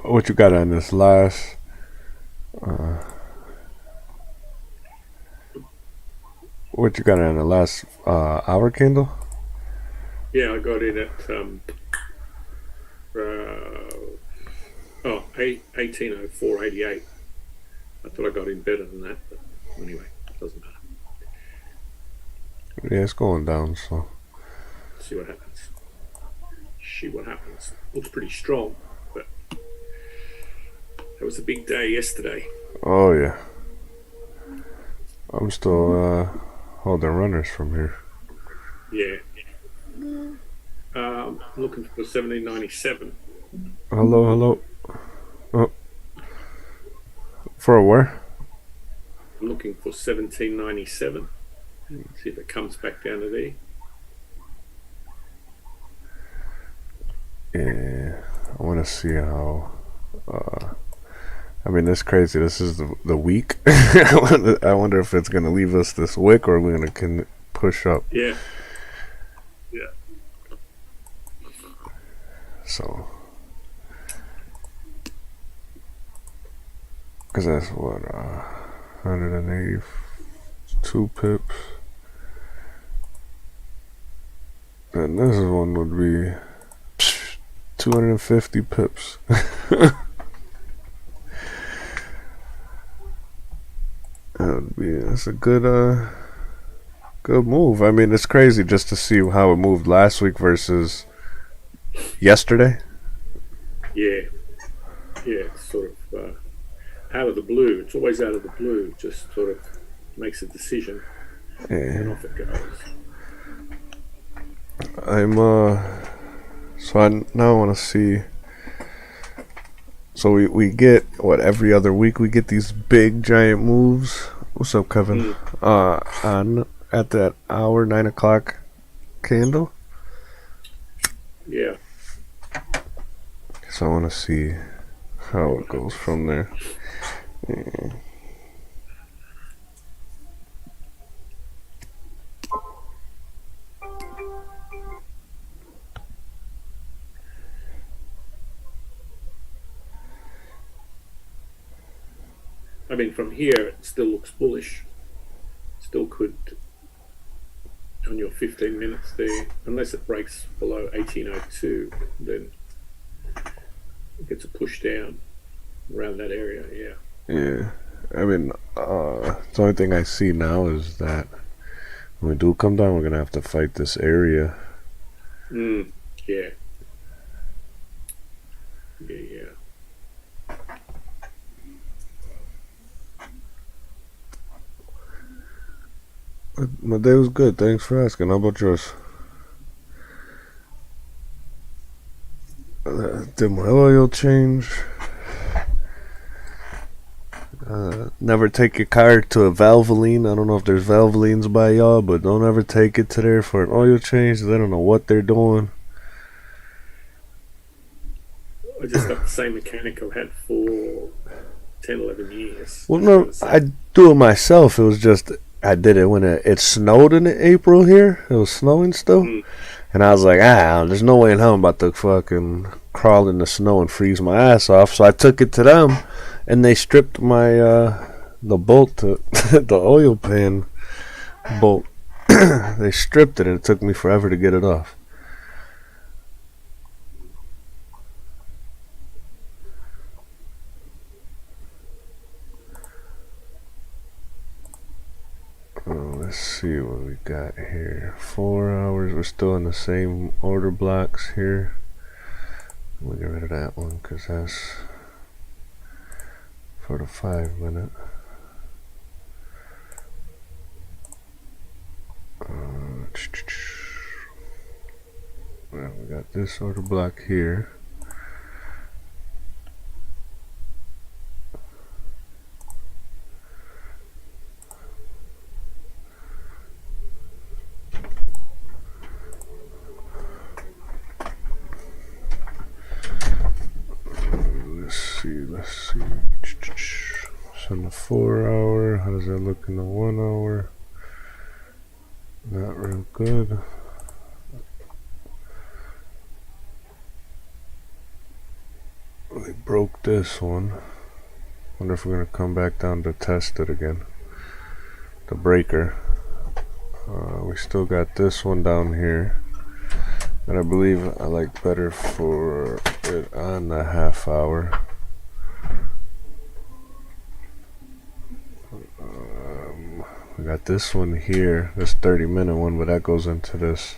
What you got on this last? Uh, what you got on the last hour candle? Yeah, I got in at uh, 1804.88. I thought I got in better than that, but anyway, doesn't matter. Yeah, it's going down. So See what happens. See what happens. Looks pretty strong, but that was a big day yesterday. oh yeah, I'm still holding runners from here. Yeah. I'm looking for 1797. Hello, hello. Oh, for where? I'm looking for 1797. See if it comes back down to there. Yeah, I want to see how. Uh, I mean, that's crazy. This is the week. I wonder if it's gonna leave us this wick or we're gonna can push up. Yeah. Yeah. So, because that's what 182 pips, and this one would be 250 pips. That's a good move. I mean, it's crazy just to see how it moved last week versus yesterday. Yeah. Yeah. It's sort of out of the blue. It's always out of the blue. Just sort of makes a decision and Yeah, off it goes. I'm so I now want to see. So we get what every other week we get these big giant moves. What's up, Kevin? Mm, On at that hour 9 o'clock candle. yeah. So I want to see See how it what goes happens. from there. Yeah. I mean, from here, it still looks bullish. Still could on your 15 minutes there, unless it breaks below 1802, then it gets a push down around that area. Yeah. Yeah. I mean, the only thing I see now is that when we do come down, we're gonna have to fight this area. Mm, yeah. Yeah. Yeah. My day was good. Thanks for asking. How about yours? Did my oil change? Never take your car to a Valvoline. I don't know if there's Valvolines by y'all, but don't ever take it to there for an oil change. They don't know what they're doing. I just got the same mechanic I've had for 10, 11 years. Well, Just got no, the I same. do it myself. It was just I did it when it snowed in April here. It was snowing still, Mm, and I was like, there's no way in hell I'm about to fucking crawl in the snow and freeze my ass off. So I took it to them, and they stripped my the bolt to the oil pan bolt. They stripped it, and it took me forever to get it off. Let's see what we got here. 4 hours. We're still in the same order blocks here. We'll get rid of that one because that's for the 5 minute. Well, we got this order block here. Let's see. So in the 4 hour, how does that look in the 1 hour? Not real good. They broke this one. Wonder if we're gonna come back down to test it again. The breaker. We still got this one down here that I believe I like better for it on the half hour. We got this one here, this 30-minute one, but that goes into this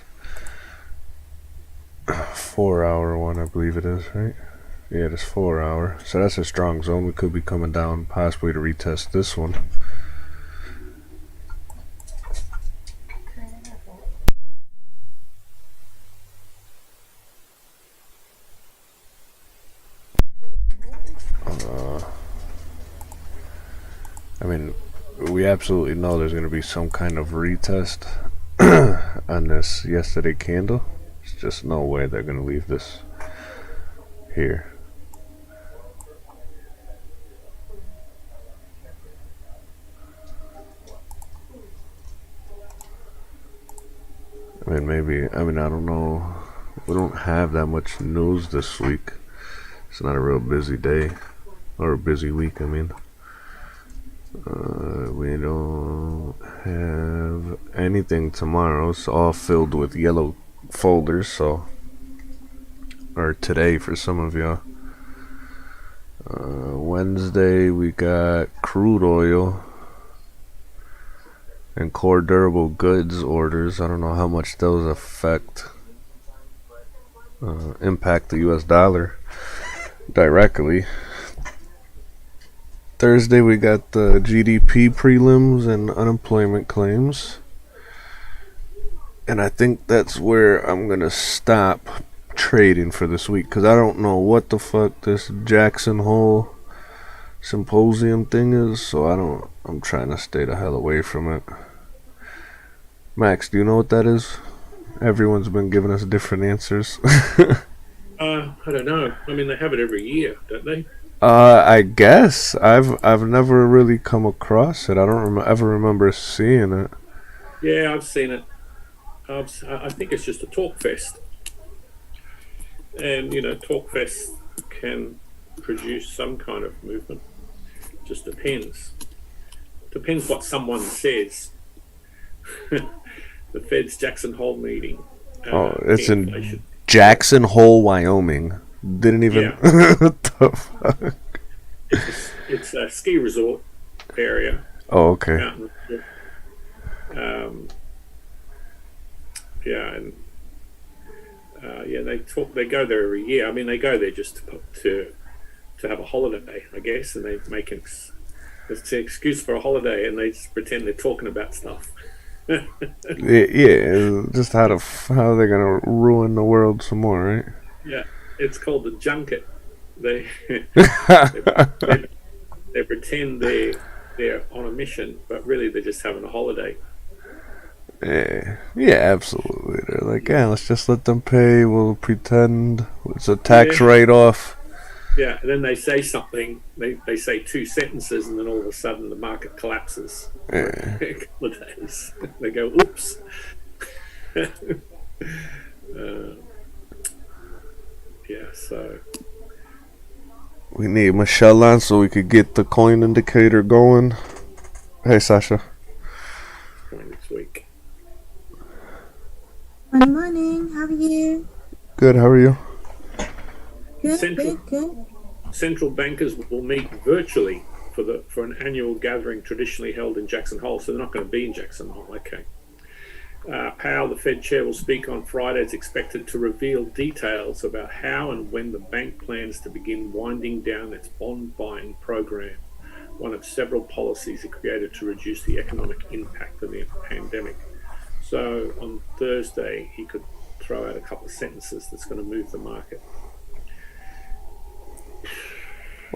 4-hour one, I believe it is, right? Yeah, this 4-hour. So that's a strong zone. We could be coming down possibly to retest this one. I mean, we absolutely know there's going to be some kind of retest on this yesterday candle. There's just no way they're going to leave this here. I mean, I don't know. We don't have that much news this week. It's not a real busy day. Or a busy week, I mean. We don't have anything tomorrow. It's all filled with yellow folders, so. Or today for some of y'all. Wednesday, we got crude oil and core durable goods orders. I don't know how much those impact the US dollar directly. Thursday we got the GDP prelims and unemployment claims. And I think that's where I'm gonna stop trading for this week, because I don't know what the fuck this Jackson Hole symposium thing is, so I'm trying to stay the hell away from it. Max, do you know what that is? Everyone's been giving us different answers. I don't know. I mean, they have it every year, don't they? I guess I've never really come across it. I don't ever remember seeing it. Yeah, I've seen it. I think it's just a talk fest, and talk fest can produce some kind of movement. Just depends. Depends what someone says. The Fed's Jackson Hole meeting. It's in Jackson Hole, Wyoming. Didn't even. Yeah. What the fuck? It's a ski resort area. Oh, okay. Yeah, and they go there every year. I mean, they go there just to have a holiday, I guess, and they make it's an excuse for a holiday, and they just pretend they're talking about stuff. Yeah, just how they're gonna ruin the world some more, right? Yeah, it's called the junket. They they pretend they're on a mission, but really they're just having a holiday. Yeah, absolutely. They're like, yeah, let's just let them pay. We'll pretend it's a tax write-off. Yeah, and then they say something. They say 2 sentences, and then all of a sudden the market collapses. Yeah. For a couple of days. They go, oops. Yeah, so We need Michelle on so we could get the coin indicator going. Hey, Sasha. going next week. Good morning. How are you? Good. How are you? Good. Central bankers will meet virtually for an annual gathering traditionally held in Jackson Hole, so they're not going to be in Jackson Hole. Okay. Powell, the Fed chair, will speak on Friday. It's expected to reveal details about how and when the bank plans to begin winding down its bond buying program, one of several policies it created to reduce the economic impact of the pandemic. So on Thursday, he could throw out a couple of sentences that's going to move the market.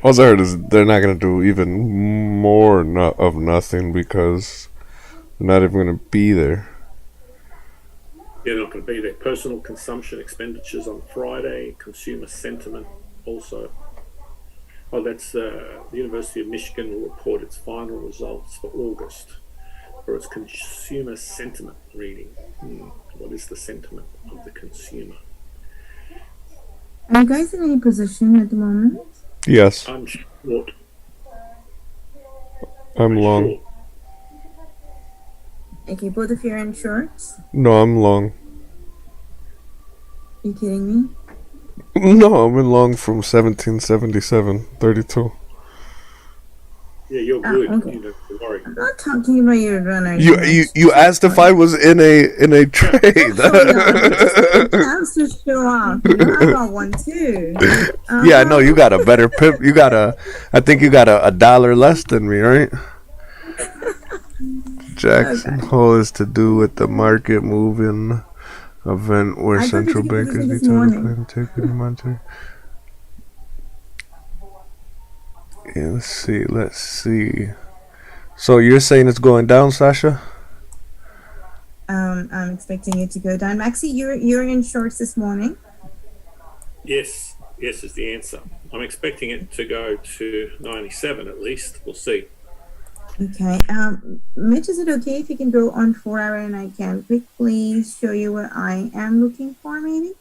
All I heard is they're not going to do even more of nothing because they're not even going to be there. They're not going to be there. Personal consumption expenditures on Friday, consumer sentiment also. Oh, that's the University of Michigan will report its final results for August for its consumer sentiment reading. What is the sentiment of the consumer? Are you guys in any position at the moment? Yes, I'm short. I'm long. Short. Okay, both of you are in shorts. No, I'm long. You kidding me? No, I'm in long from 1777, 32. Yeah, you're Ah, good. okay. You don't have to worry. I'm not talking about your runners You you match. you This is asked if I fine. was in a trade. Showing off. Just give me a chance to show off. You know, I got one too. Yeah, I know you Uh-huh. got a better pip. I think you got a dollar less than me, right? Jackson Okay. Hole is to do with the market moving event where I thought you central took it this bankers way this detail the morning. plan to take monetary. Yeah, let's see. Let's see. So you're saying it's going down, Sasha? I'm expecting it to go down. Maxi, you're in shorts this morning. Yes, yes is the answer. I'm expecting it to go to 97 at least. We'll see. Okay. Mitch, is it okay if you can go on 4 hour and I can quickly show you what I am looking for, maybe?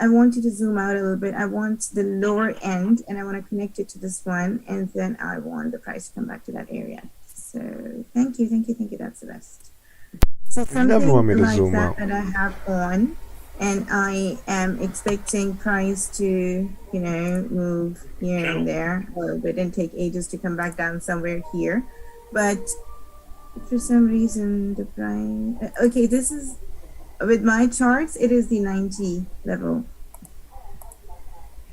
I want you to zoom out a little bit. I want the lower end and I want to connect it to this one, and then I want the price to come back to that area. So thank you. That's the best. So You never want something me to like zoom that out. I have on, and I am expecting price to, move here Channel. and there a little bit and take ages to come back down somewhere here. But for some reason, the price. Okay, this is with my charts. It is the 90 level.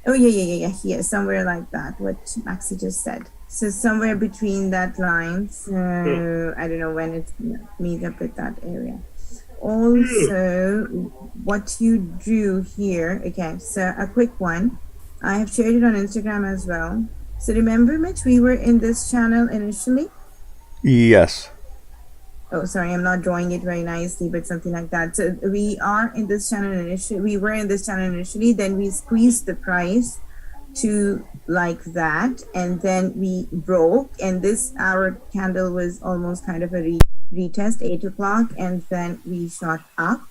Oh yeah, somewhere like that. What Maxi just said. So somewhere between that line. So I don't know when it's meet up with that area. Also, what you drew here. Okay, so a quick one. I have shared it on Instagram as well. So remember, Mitch, we were in this channel initially. Yes. Oh, sorry, I'm not drawing it very nicely, but something like that. So we are in this channel initially. We were in this channel initially. Then we squeezed the price to like that, and then we broke. And this our candle was almost kind of a retest, 8 o'clock, and then we shot up.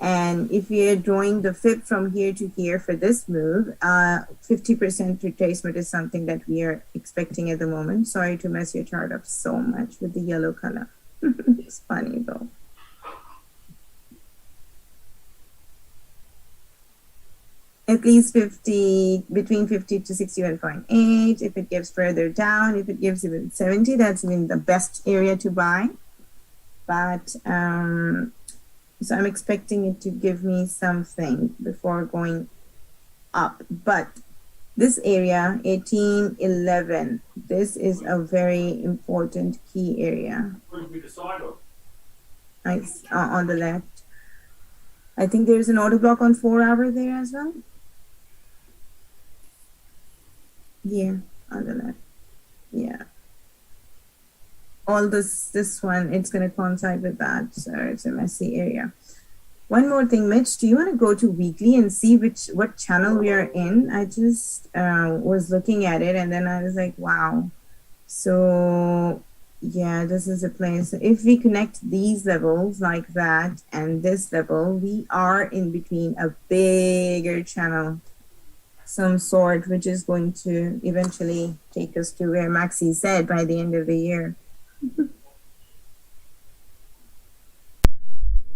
And if we are drawing the fib from here to here for this move, 50% retracement is something that we are expecting at the moment. Sorry to mess your chart up so much with the yellow color. It's funny though. At least 50, between 50 to 61.8. If it gives further down, if it gives even 70, that's even the best area to buy. But so I'm expecting it to give me something before going up. But this area, 1811, this is a very important key area. Nice, on the left. I think there's an auto block on 4 hour there as well. Yeah, on the left. Yeah. All this one, it's going to coincide with that. So it's a messy area. One more thing, Mitch, do you want to go to weekly and see what channel we are in? I just was looking at it and then I was like, wow. So yeah, this is a place. If we connect these levels like that and this level, we are in between a bigger channel, some sort, which is going to eventually take us to where Maxi said by the end of the year.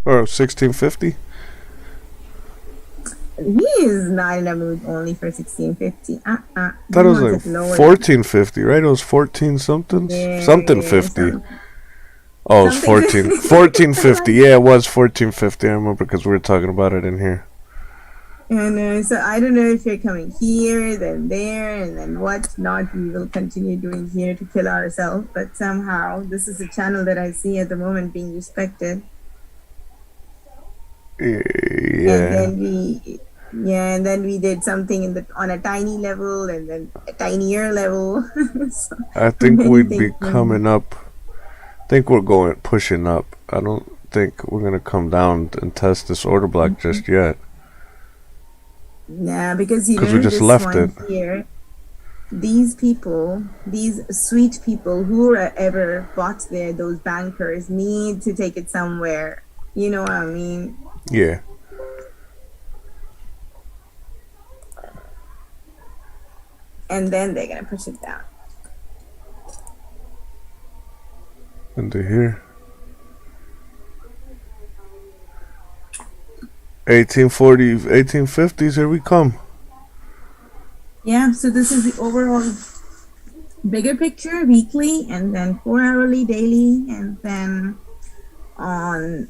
Or 1650? He is not in a mood only for 1650. Thought it was like 1450, right? It was 14 something? Yeah, Something yeah, 50. Oh, it was 14. 1450. Yeah, it was 1450. I remember because we were talking about it in here. And so I don't know if you're coming here, then there, and then what not. We will continue doing here to kill ourselves. But somehow this is a channel that I see at the moment being respected. Yeah. And then we did something on a tiny level and then a tinier level. So I think we'd be things coming up. I think we're pushing up. I don't think we're going to come down and test this order block just yet. Yeah, because we just this left one it. here, these people, these sweet people who are ever bought there, those bankers need to take it somewhere. You know what I mean? Yeah. and then they're gonna push it down. Into here. 1840s, 1850s, here we come. Yeah, so this is the overall bigger picture weekly, and then 4 hourly daily, and then on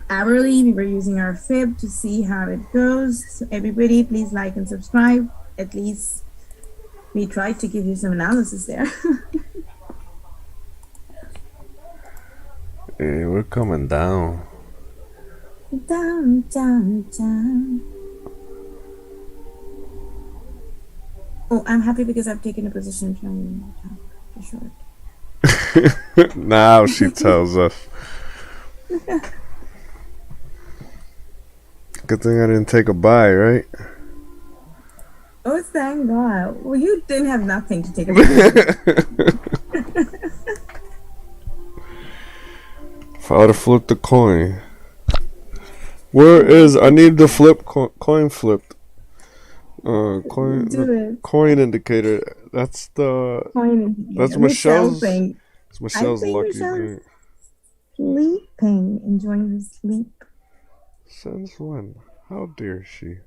hourly we were using our fib to see how it goes. So everybody please like and subscribe. At least we tried to give you some analysis there. Hey, we're coming down. Down, down, down. Oh, I'm happy because I've taken a position from for short. Now she tells us. Good thing I didn't take a buy, right? Oh, thank God. Well, you didn't have nothing to take a position. If I would have flipped the coin. Where is, I need the flip coin flipped. Coin indicator. That's the Coin indicator. That's Michelle's. Thing. It's Michelle's lucky Michelle's drink. Sleeping, enjoying her sleep. Since when? How dare she?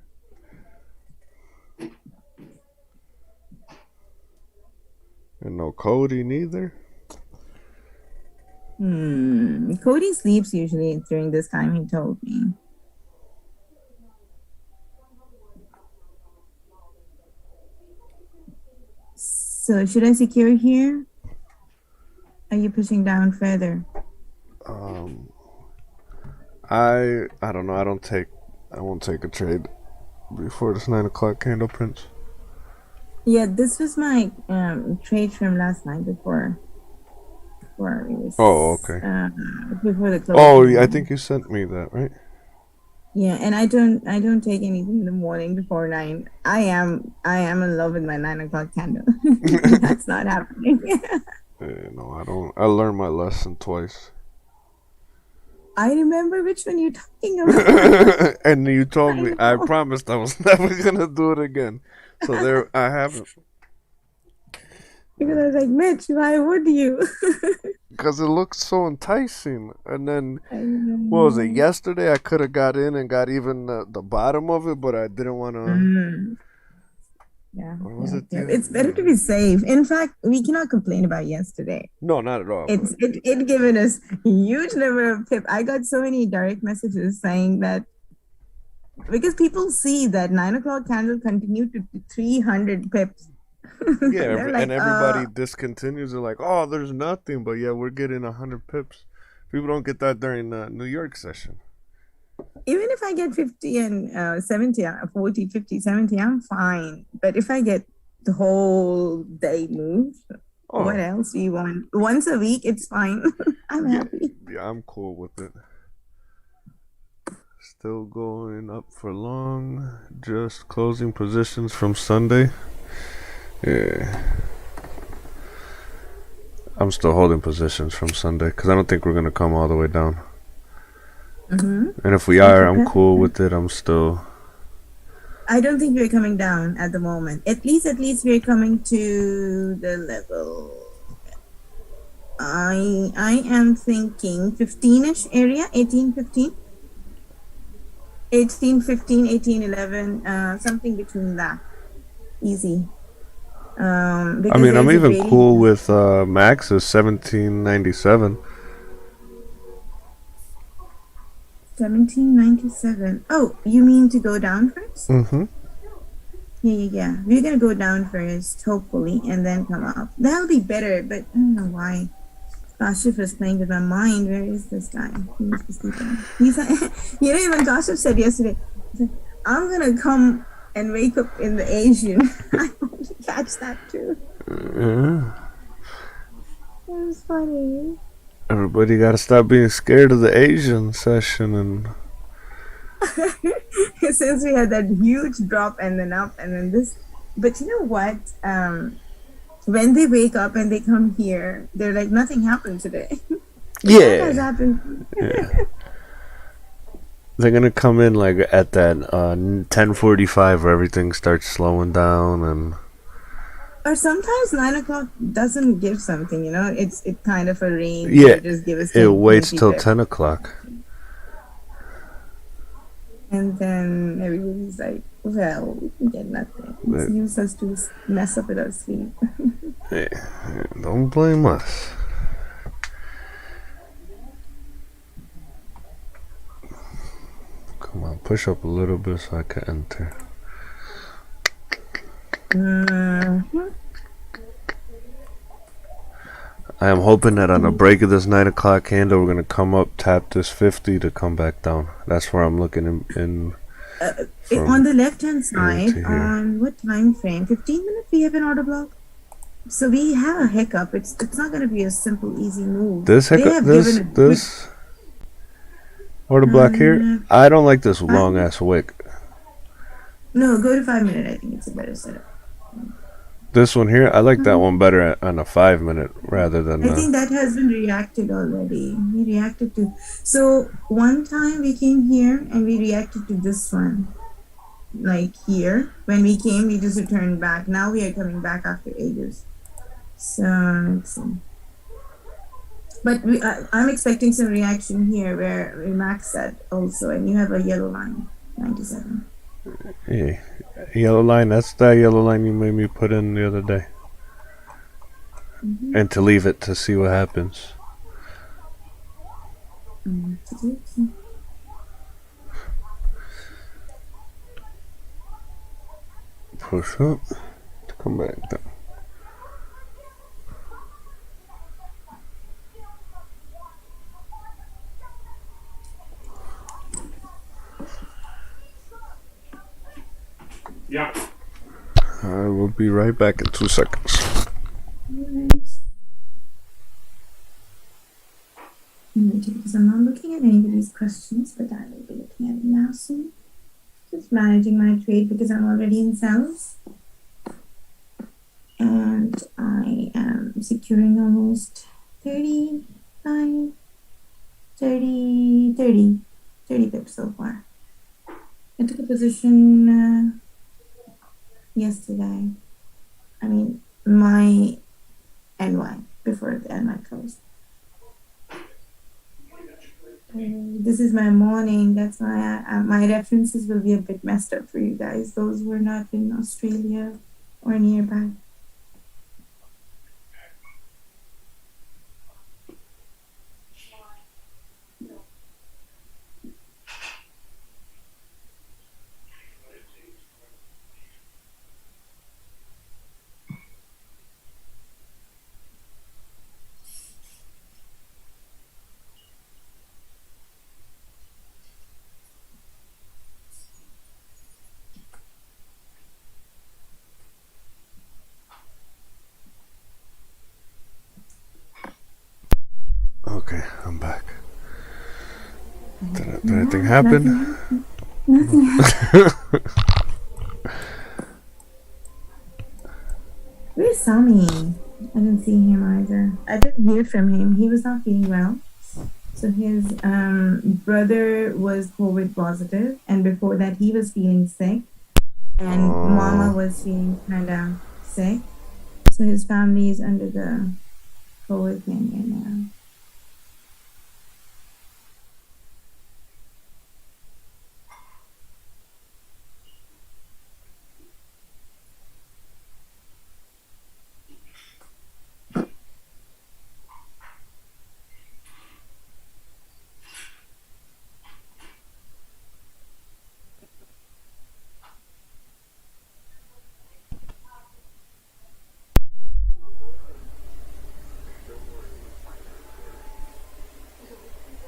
And no Cody neither. Cody sleeps usually during this time, he told me. So should I secure here? Are you pushing down further? I don't know. I won't take a trade before this 9 o'clock candle prints. Yeah, this was my trade from last night before it was. Oh, okay. Before the close. Oh, yeah, I think you sent me that, right? Yeah, and I don't take anything in the morning before 9. I am in love with my 9 o'clock candle. That's not happening. No, I don't. I learned my lesson twice. I remember which one you're talking about. And you told me. I promised I was never gonna do it again. So there, I haven't. Because I was like, Mitch, why would you? Because it looks so enticing. And then, what was it? Yesterday, I could have got in and got even the bottom of it, but I didn't want to. Yeah. It? It's better to be safe. In fact, we cannot complain about yesterday. No, not at all. It given us a huge number of pips. I got so many direct messages saying that because people see that 9 o'clock candle continued to 300 pips. Yeah, and everybody discontinues. They're like, oh, there's nothing. But yeah, we're getting 100 pips. People don't get that during the New York session. Even if I get 50 and 70, 40, 50, 70, I'm fine. But if I get the whole day move, what else do you want? Once a week, it's fine. I'm happy. Yeah, I'm cool with it. Still going up for long. Just closing positions from Sunday. Yeah. I'm still holding positions from Sunday because I don't think we're going to come all the way down. And if we are, I'm cool with it. I don't think we're coming down at the moment. At least we're coming to the level. I am thinking 15-ish area, 18, 15. 18, 15, 18, 11, something between that. Easy. I'm even cool with Max's 1797. 1797. Oh, you mean to go down first? Mm-hmm. Yeah. We're gonna go down first, hopefully, and then come up. That'll be better, but I don't know why. Kashif is playing with my mind. Where is this guy? He must be sleeping. He's like, even Kashif said yesterday, I'm gonna come and wake up in the Asian. I want to catch that too. Yeah. It was funny. Everybody got to stop being scared of the Asian session and. Since we had that huge drop and then up and then this, but you know what? When they wake up and they come here, they're like, nothing happened today. Yeah. Has happened. Yeah. They're gonna come in like at that 10:45 where everything starts slowing down and. Or sometimes 9 o'clock doesn't give something, you know. It kind of a range and Yeah, it just gives us it 10 waits 20 till pips. 10 o'clock. And then everybody's like, well, we can get nothing. It's But, use us to mess up with our sleep. yeah, don't blame us. Come on, push up a little bit so I can enter. Mhm. I am hoping that on the break of this 9 o'clock candle, we're going to come up, tap this 50 to come back down. That's where I'm looking in On from the left hand here side, to here. on what time frame? 15 minutes we have an order block. So we have a hiccup. It's not going to be a simple, easy move. This They hiccup, have given a good this order block here, um, I don't like this five, long ass wick. no, go to 5 minute. I think it's a better setup. This one here, I like that Mhm. one better on a 5 minute rather than I think that has been reacted already. We reacted to. So one time we came here and we reacted to this one. Like here, when we came, we just returned back. Now we are coming back after ages. So let's see. But I'm expecting some reaction here where Max said also, and you have a yellow line, 97. yeah, yellow line. That's that yellow line you made me put in the other day. Mm-hmm. And to leave it to see what happens. Push up to come back down. Yeah. I will be right back in 2 seconds. Because I'm not looking at anybody's questions, but I will be looking at it now soon. Just managing my trade because I'm already in sales. And I am securing almost 35, 30 pips so far. I took a position yesterday. I mean, my NY before the NY closed. This is my morning. That's why my references will be a bit messed up for you guys. Those who are not in Australia or nearby. Okay, I'm back. Did anything happen? Nothing happened. Where's Sami? I didn't see him either. I didn't hear from him. He was not feeling well. So his brother was COVID positive, and before that he was feeling sick, and Mama was feeling kind of sick. So his family is under the COVID thing right now.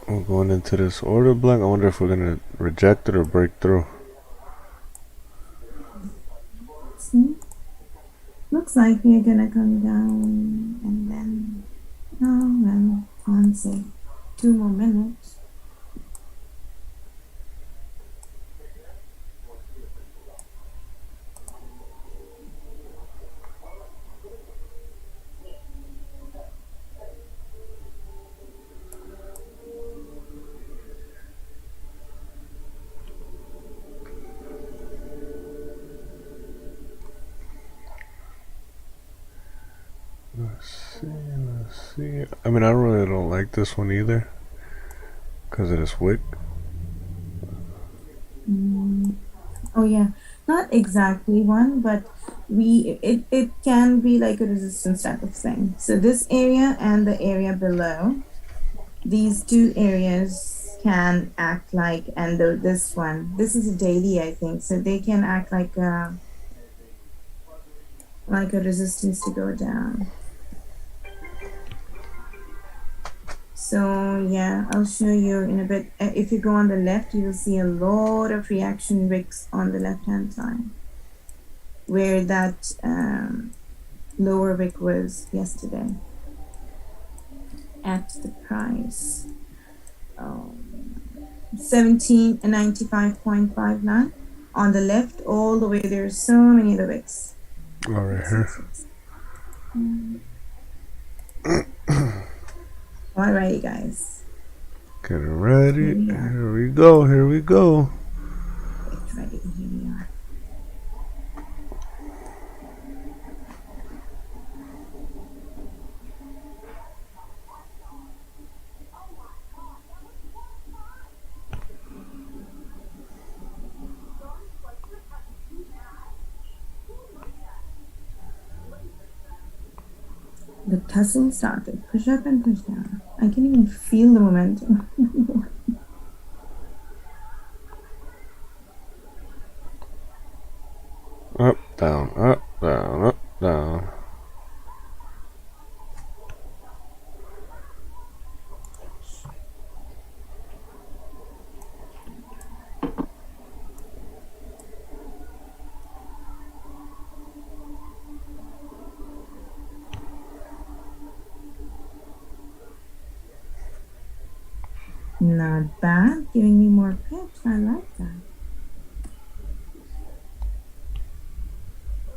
We're going into this order block. I wonder if we're gonna reject it or break through. See? Looks like we're gonna come down and then, oh well, can't say. 2 more minutes. see. I mean, I really don't like this one either because of this wick. Oh yeah, not exactly one, but it can be like a resistance type of thing. So this area and the area below, these two areas can act like, and this one, this is a daily, I think, so they can act like a resistance to go down. So yeah, I'll show you in a bit. If you go on the left, you will see a lot of reaction wicks on the left hand side, where that lower wick was yesterday at the price 1795.59 on the left. All the way, there's so many of the wicks. Oh, right here. Alrighty, guys. Getting ready. Here we are. Here we go. Here we go. Get ready. Here we are. The tussle started. Push up and push down. I can even feel the momentum. Up, down, up, down, up, down. Not bad. Giving me more pips. I like that.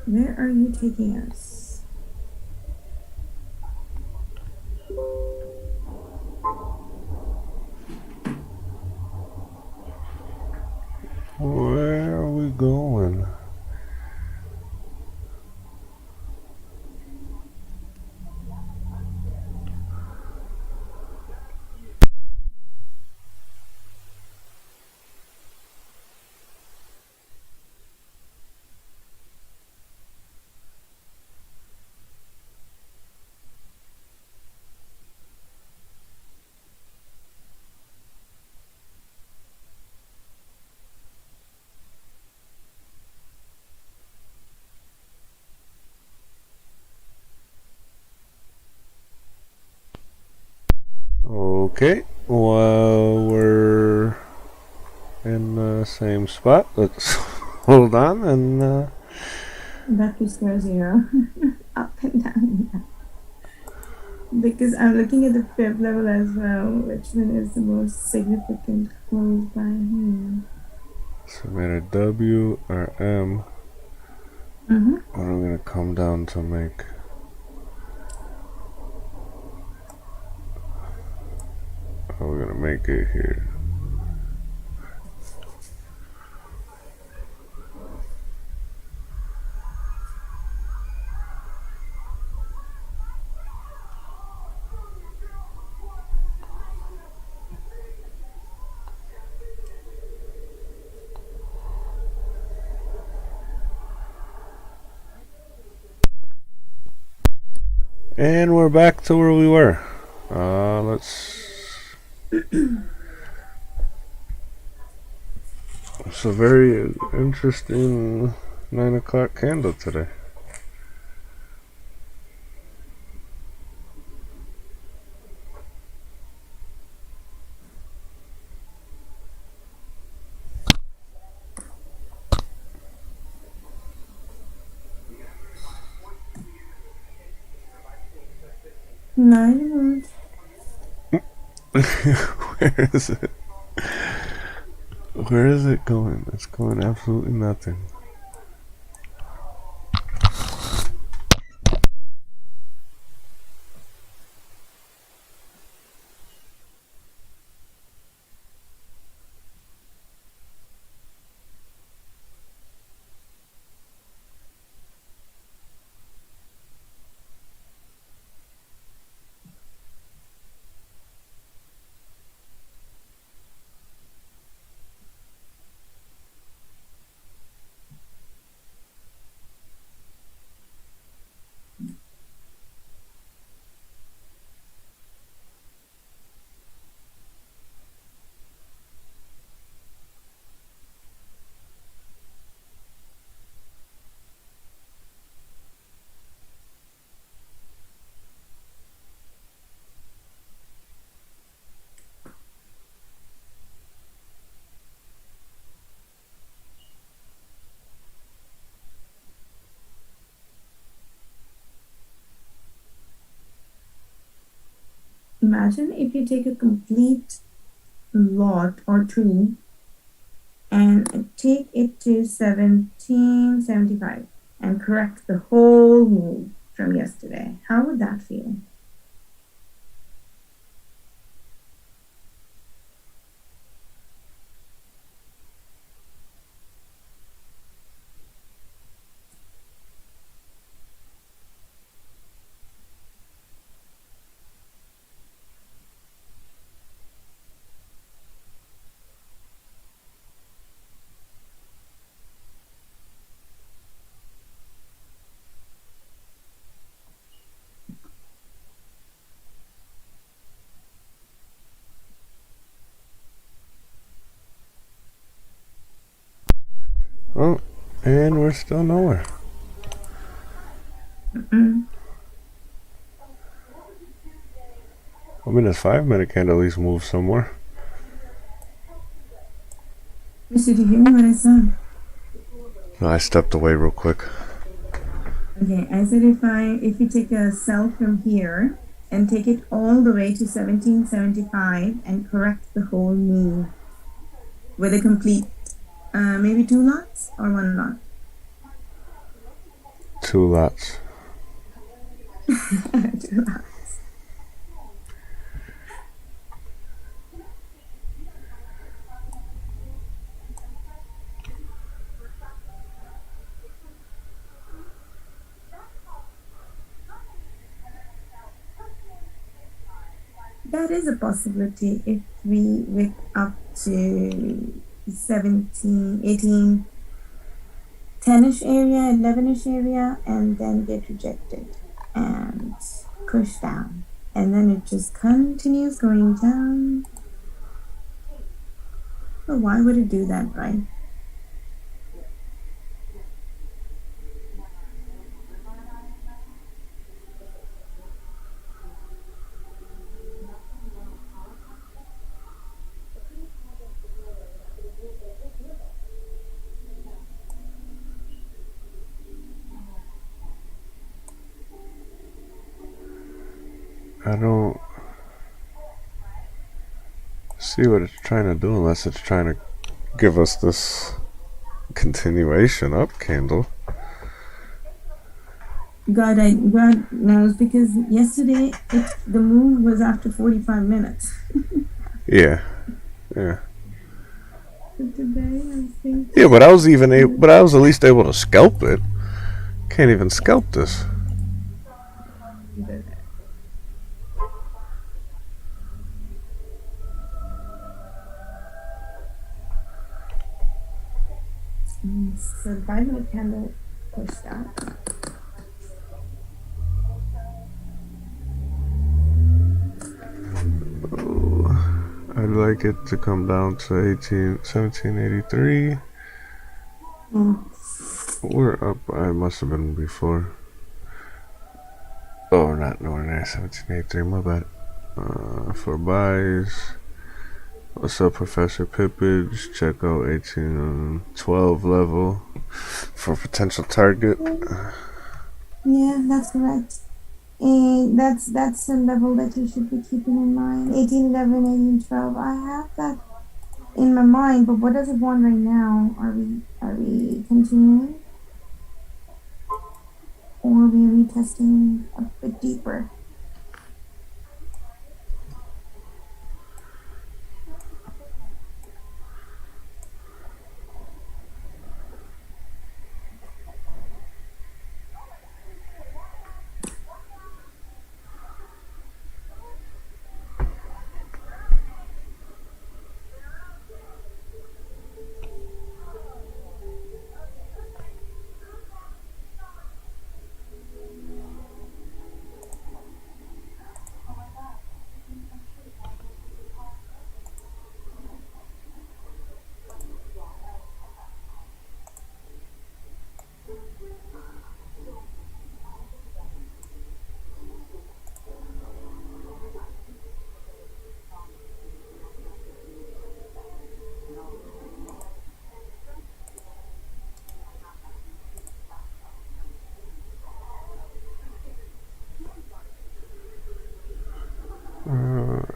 Where are you taking us? Where are we going? Okay, well, we're in the same spot. Let's hold on and Back to square zero. Up and down. Yeah. Because I'm looking at the pip level as well. Which one is the most significant close by here? submit a W or M. Mm-hmm. What I'm gonna come down to make. Oh, we're gonna make it here. And we're back to where we were. It's a very interesting 9 o'clock candle today. Nine. Where is it? Where is it going? It's going absolutely nothing. Imagine if you take a complete lot or two and take it to 1775 and correct the whole move from yesterday. How would that feel? Oh, and we're still nowhere. Mm-mm. I mean, this 5 minute can't at least move somewhere. Did you hear what I said? No, I stepped away real quick. Okay, I said if you take a cell from here and take it all the way to 1775 and correct the whole move with a complete maybe two lots or one lot. 2 lots. Two lots. That is a possibility if we wick up to 17, 18, 10-ish area, 11-ish area, and then get rejected and pushed down. And then it just continues going down. But why would it do that, right? I don't see what it's trying to do unless it's trying to give us this continuation up candle. God knows, because yesterday the move was after 45 minutes. Yeah. But today I think. Yeah, but I was but I was at least able to scalp it. Can't even scalp this. So the 5-minute candle pushed out. I'd like it to come down to 1783. We're up. I must have been before. Oh, not nowhere near 1783. My bad. For buys. What's up, Professor Pippage? Check out 1812 level for potential target. Yeah, that's correct. And that's the level that you should be keeping in mind. 1811, 1812. I have that in my mind, but what does it want right now? Are we continuing? Or are we retesting a bit deeper?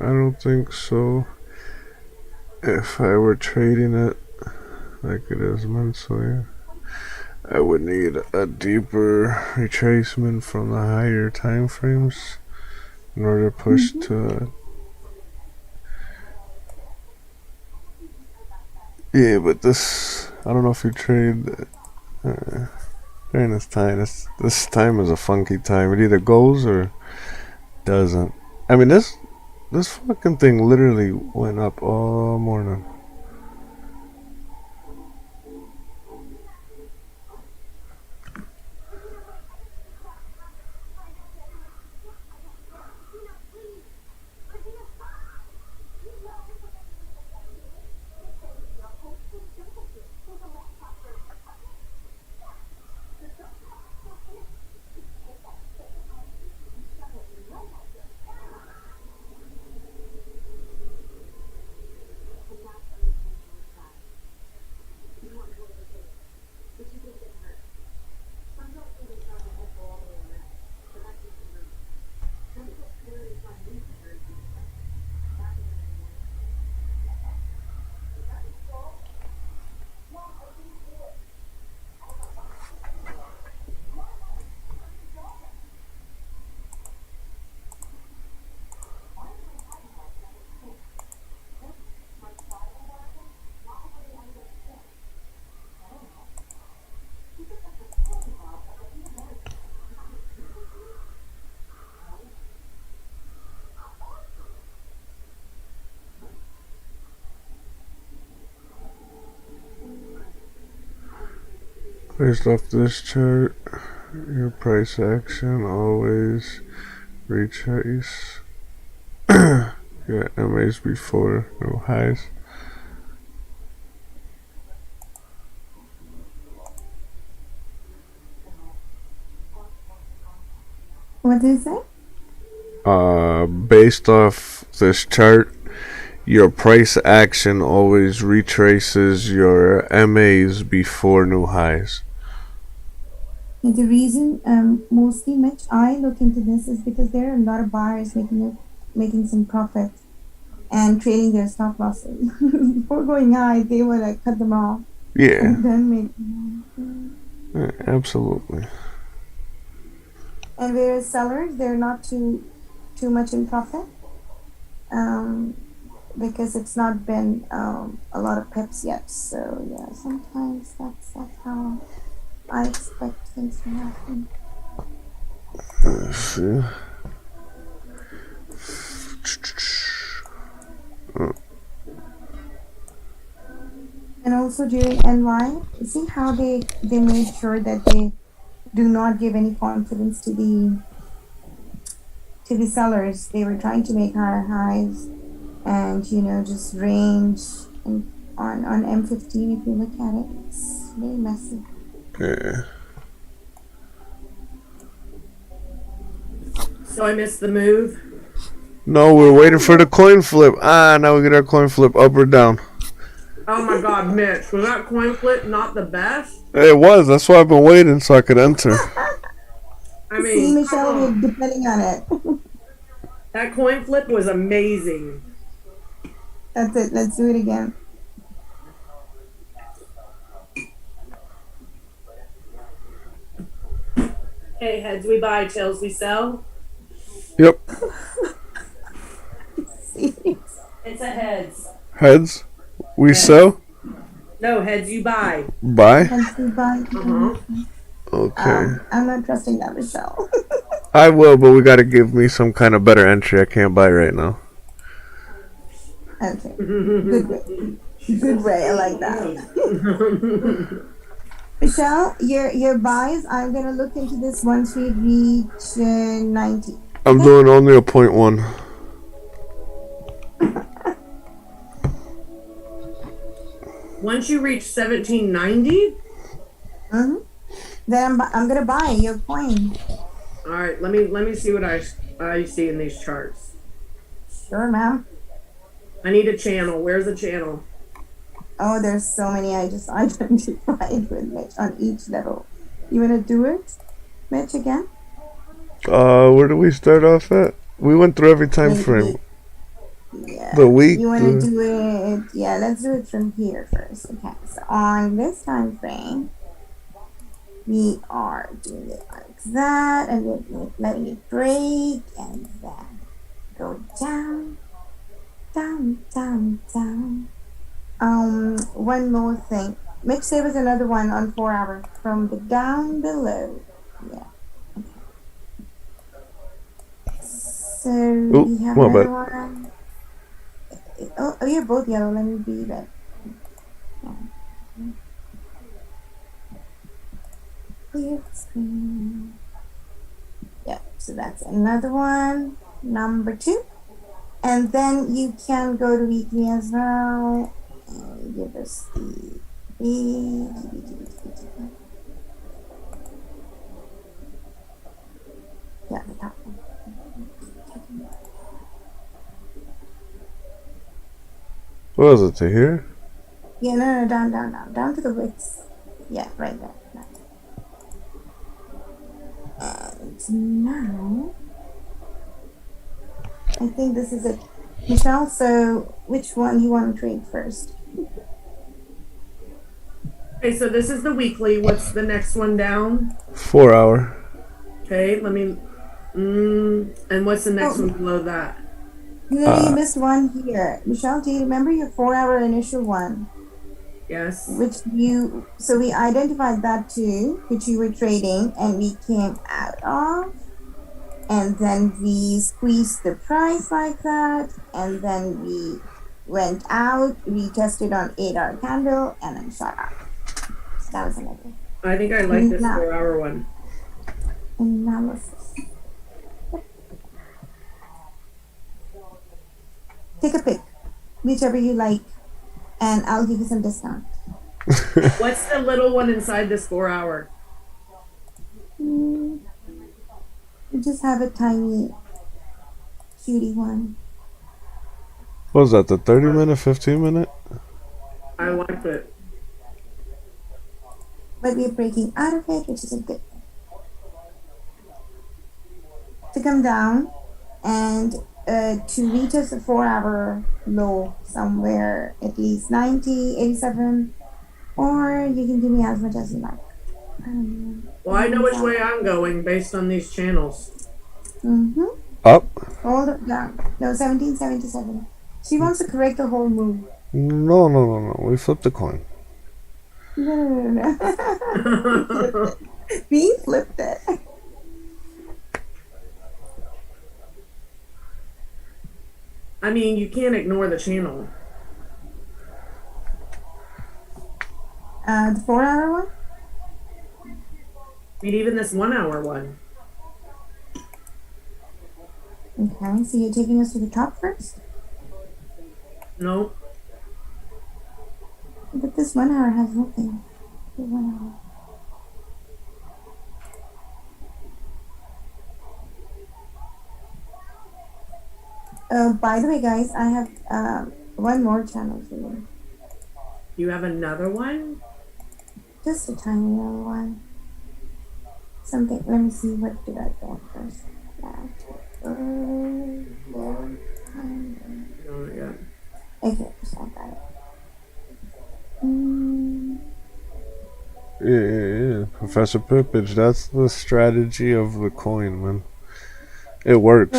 don't think so. If I were trading it like it is monthly, I would need a deeper retracement from the higher time frames in order to push to. Yeah, but this, I don't know if you trade during this time. This time is a funky time. It either goes or doesn't. I mean, this fucking thing literally went up all morning. Based off this chart, your price action always retrace your MAs before no highs. What did you say? Based off this chart, your price action always retraces your MAs before new highs. And the reason, mostly, Mitch, I look into this is because there are a lot of buyers making some profit and trading their stop losses. Before going high, they would like cut them off. Yeah. And then make. Yeah, absolutely. And whereas sellers, they're not too much in profit, because it's not been a lot of pips yet. So yeah, sometimes that's how I expect things to happen. Let's see. And also during NY, see how they made sure that they do not give any confidence to the sellers. They were trying to make higher highs and just range. And on M15, if you look at it, it's very messy. Yeah. So I missed the move. No, we're waiting for the coin flip. Now we get our coin flip up or down. Oh my God, Mitch, was that coin flip not the best? It was. That's why I've been waiting so I could enter. I mean, See, Michelle, we're depending on it. that coin flip was amazing. That's it. Let's do it again. Hey, heads we buy, tails we sell. Yep. It's a heads. Heads. We Heads. sell. No, heads you buy. Buy. Let's do buy. Okay. I'm not trusting that, Michelle. I will, but we gotta give me some kind of better entry. I can't buy right now. Okay. Good way. Good way. I like that. Michelle, your buys, I'm gonna look into this once we reach 90. I'm doing only a 0.1. Once you reach 1790, Then I'm gonna buy your coin. all right. Let me see what I see in these charts. Sure, ma'am. I need a channel. Where's the channel? Oh, there's so many. I just identified with Mitch on each level. You wanna do it, Mitch, again? Where do we start off at? We went through every time frame. Yeah. The week. You want to do it? Yeah, let's do it from here first. Okay. So on this time frame, we are doing it like that, and we're letting it break, and then go down, down, down, down. One more thing. Mitch, there was another one on 4 hour from the down below. Yeah. So Oh, we have my another bad. one. Oh, you're both yellow. Let me be red. Yeah. Clear screen. Yeah. So that's another one. Number 2. And then you can go to weekly as well and give us the yeah, the top one. What was it to here? Yeah, no, down to the wicks. Yeah, right there. And now, I think this is it. Michelle, so which one you want to trade first? Okay, so this is the weekly. What's the next one down? 4 hour. Okay, let me. And what's the next one below that? You missed one here. Michelle, do you remember your 4 hour initial one? Yes. So we identified that too, which you were trading, and we came out of, and then we squeezed the price like that, and then we went out, we tested on 8 hour candle, and then shot up. So that was another. I think I like this 4 hour one. Analysis. Take a pick, whichever you like, and I'll give you some discount. What's the little one inside this 4 hour? You just have a tiny, cutie one. What was that, the 30-minute, 15-minute? I like it. But we're breaking out of it, which is a good thing. To come down and to reach us a 4 hour low somewhere at least 90, 87, or you can give me as much as you like. Well, I know which way I'm going based on these channels. Up? Hold it down. No, 1777. She wants to correct the whole move. No. We flipped the coin. No. We flipped it. I mean, you can't ignore the channel. The 4 hour one? I mean, even this 1 hour one. Okay, so you're taking us to the top first? No. But this 1 hour has nothing. The 1 hour. By the way, guys, I have one more channel for you. You have another one? Just a tiny little one. Something. Let me see. What did I get first? Oh, yeah. Okay, so I got it. Yeah. Professor Pippage, that's the strategy of the coin, man. It works.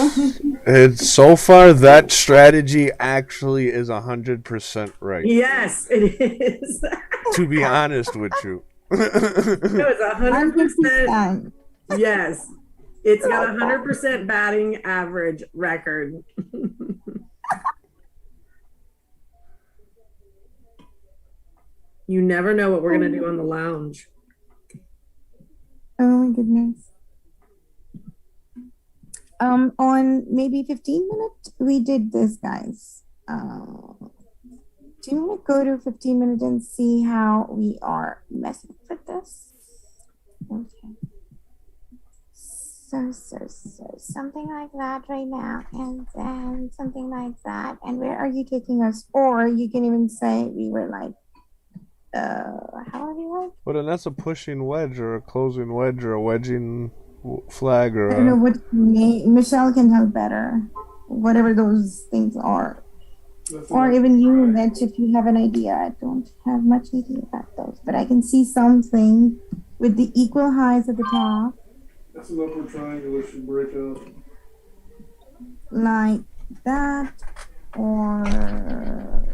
And so far, that strategy actually is 100% right. Yes, it is. To be honest with you. It's 100%. Yes. It's got 100% batting average record. You never know what we're going to do on the lounge. Oh my goodness. On maybe 15 minutes, we did this, guys. Do you want to go to 15 minutes and see how we are messing with this? Okay. So, something like that right now, and then something like that. And where are you taking us? Or you can even say we were like, how are we like? Well, then that's a pushing wedge or a closing wedge or a wedging flag or I don't know what name. Michelle can help better. whatever those things are. Or even you, Mitch, if you have an idea. I don't have much idea about those, but I can see something with the equal highs at the top, That's an upward triangle that should break up. like that, or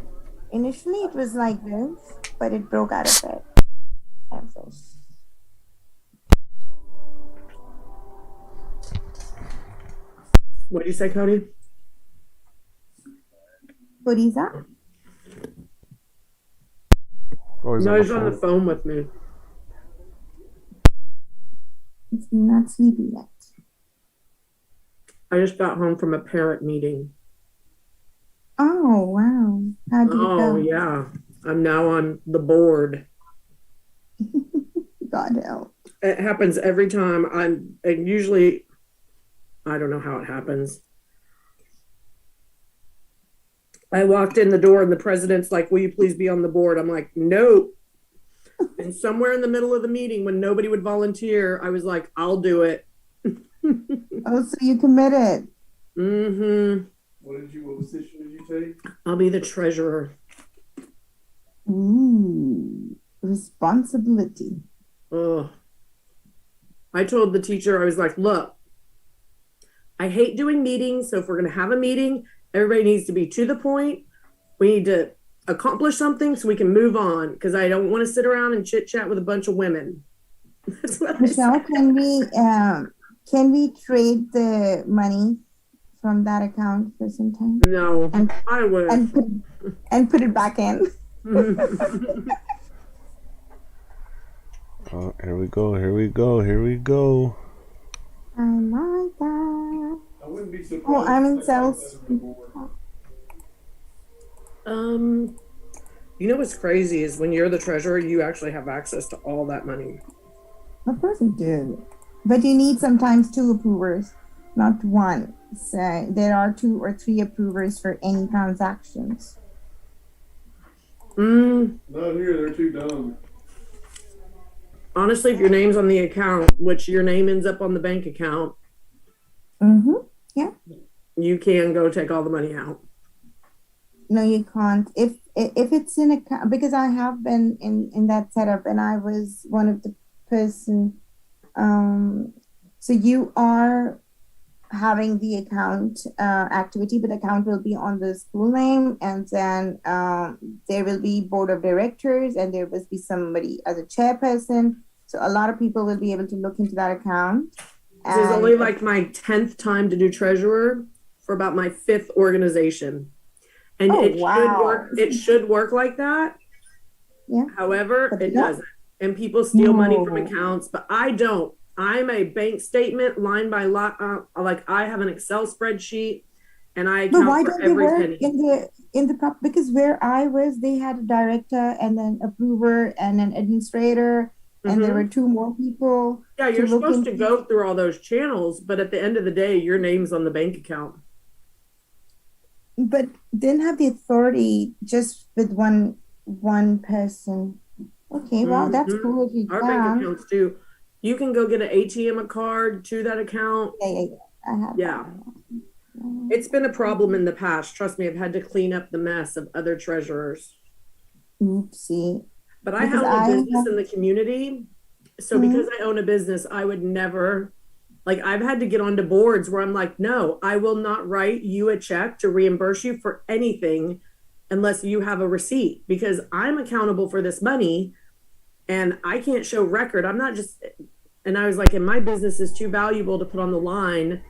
initially it was like this, but it broke out of it. Like this. What did you say, Cody? What is that? Always No, on he's the on the phone. phone with me. It's not sleepy yet. I just got home from a parent meeting. Oh wow! How did it Oh, go? yeah. I'm now on the board. God help. It happens every time. And usually, I don't know how it happens. I walked in the door and the president's like, will you please be on the board? I'm like, no. And somewhere in the middle of the meeting, when nobody would volunteer, I was like, I'll do it. Oh, so you committed. Mm-hmm. What position did you take? I'll be the treasurer. Ooh, responsibility. Oh. I told the teacher, I was like, look, I hate doing meetings. So if we're going to have a meeting, everybody needs to be to the point. We need to accomplish something so we can move on, because I don't want to sit around and chit chat with a bunch of women. That's what I Michelle, said. can we trade the money from that account for some time No, and I would. and put it back in? Oh, here we go. Here we go. Here we go. I like that. I wouldn't be surprised. Oh, I'm in if they sales. caught that on the board. You know what's crazy is when you're the treasurer, you actually have access to all that money. Of course we do, but you need sometimes 2 approvers, not 1. So there are 2 or 3 approvers for any transactions. Not here, they're too dumb. Honestly, if your name's on the account, which your name ends up on the bank account, Yeah. you can go take all the money out. No, you can't. If it's in a, because I have been in that setup, and I was one of the person. So you are having the account activity, but the account will be on the school name, and then there will be board of directors, and there must be somebody as a chairperson. So a lot of people will be able to look into that account. This is only like my 10th time to do treasurer for about my 5th organization. And Oh, it should wow. work. It should work like that. Yeah. However, But it yeah. doesn't. And people steal money from No. accounts, but I don't. I'm a bank statement line by line. Like I have an Excel spreadsheet, and I But account why for don't they every work penny. in the prop? Because where I was, they had a director and then approver and an administrator, and there Mhm. were 2 more people. Yeah, you're look supposed to into- go through all those channels, but at the end of the day, your name's on the bank account. But didn't have the authority just with one person. Okay, well that's Mhm. cool if you Our can. bank accounts do. You can go get an ATM card to that account. Yeah. I have. Yeah. that. It's been a problem in the past. Trust me, I've had to clean up the mess of other treasurers. Oopsie. But I Because own a I business have- in the community. So Mhm. because I own a business, I would never, like, I've had to get onto boards where I'm like, no, I will not write you a check to reimburse you for anything unless you have a receipt, because I'm accountable for this money and I can't show record. I'm not just, and I was like, and my business is too valuable to put on the line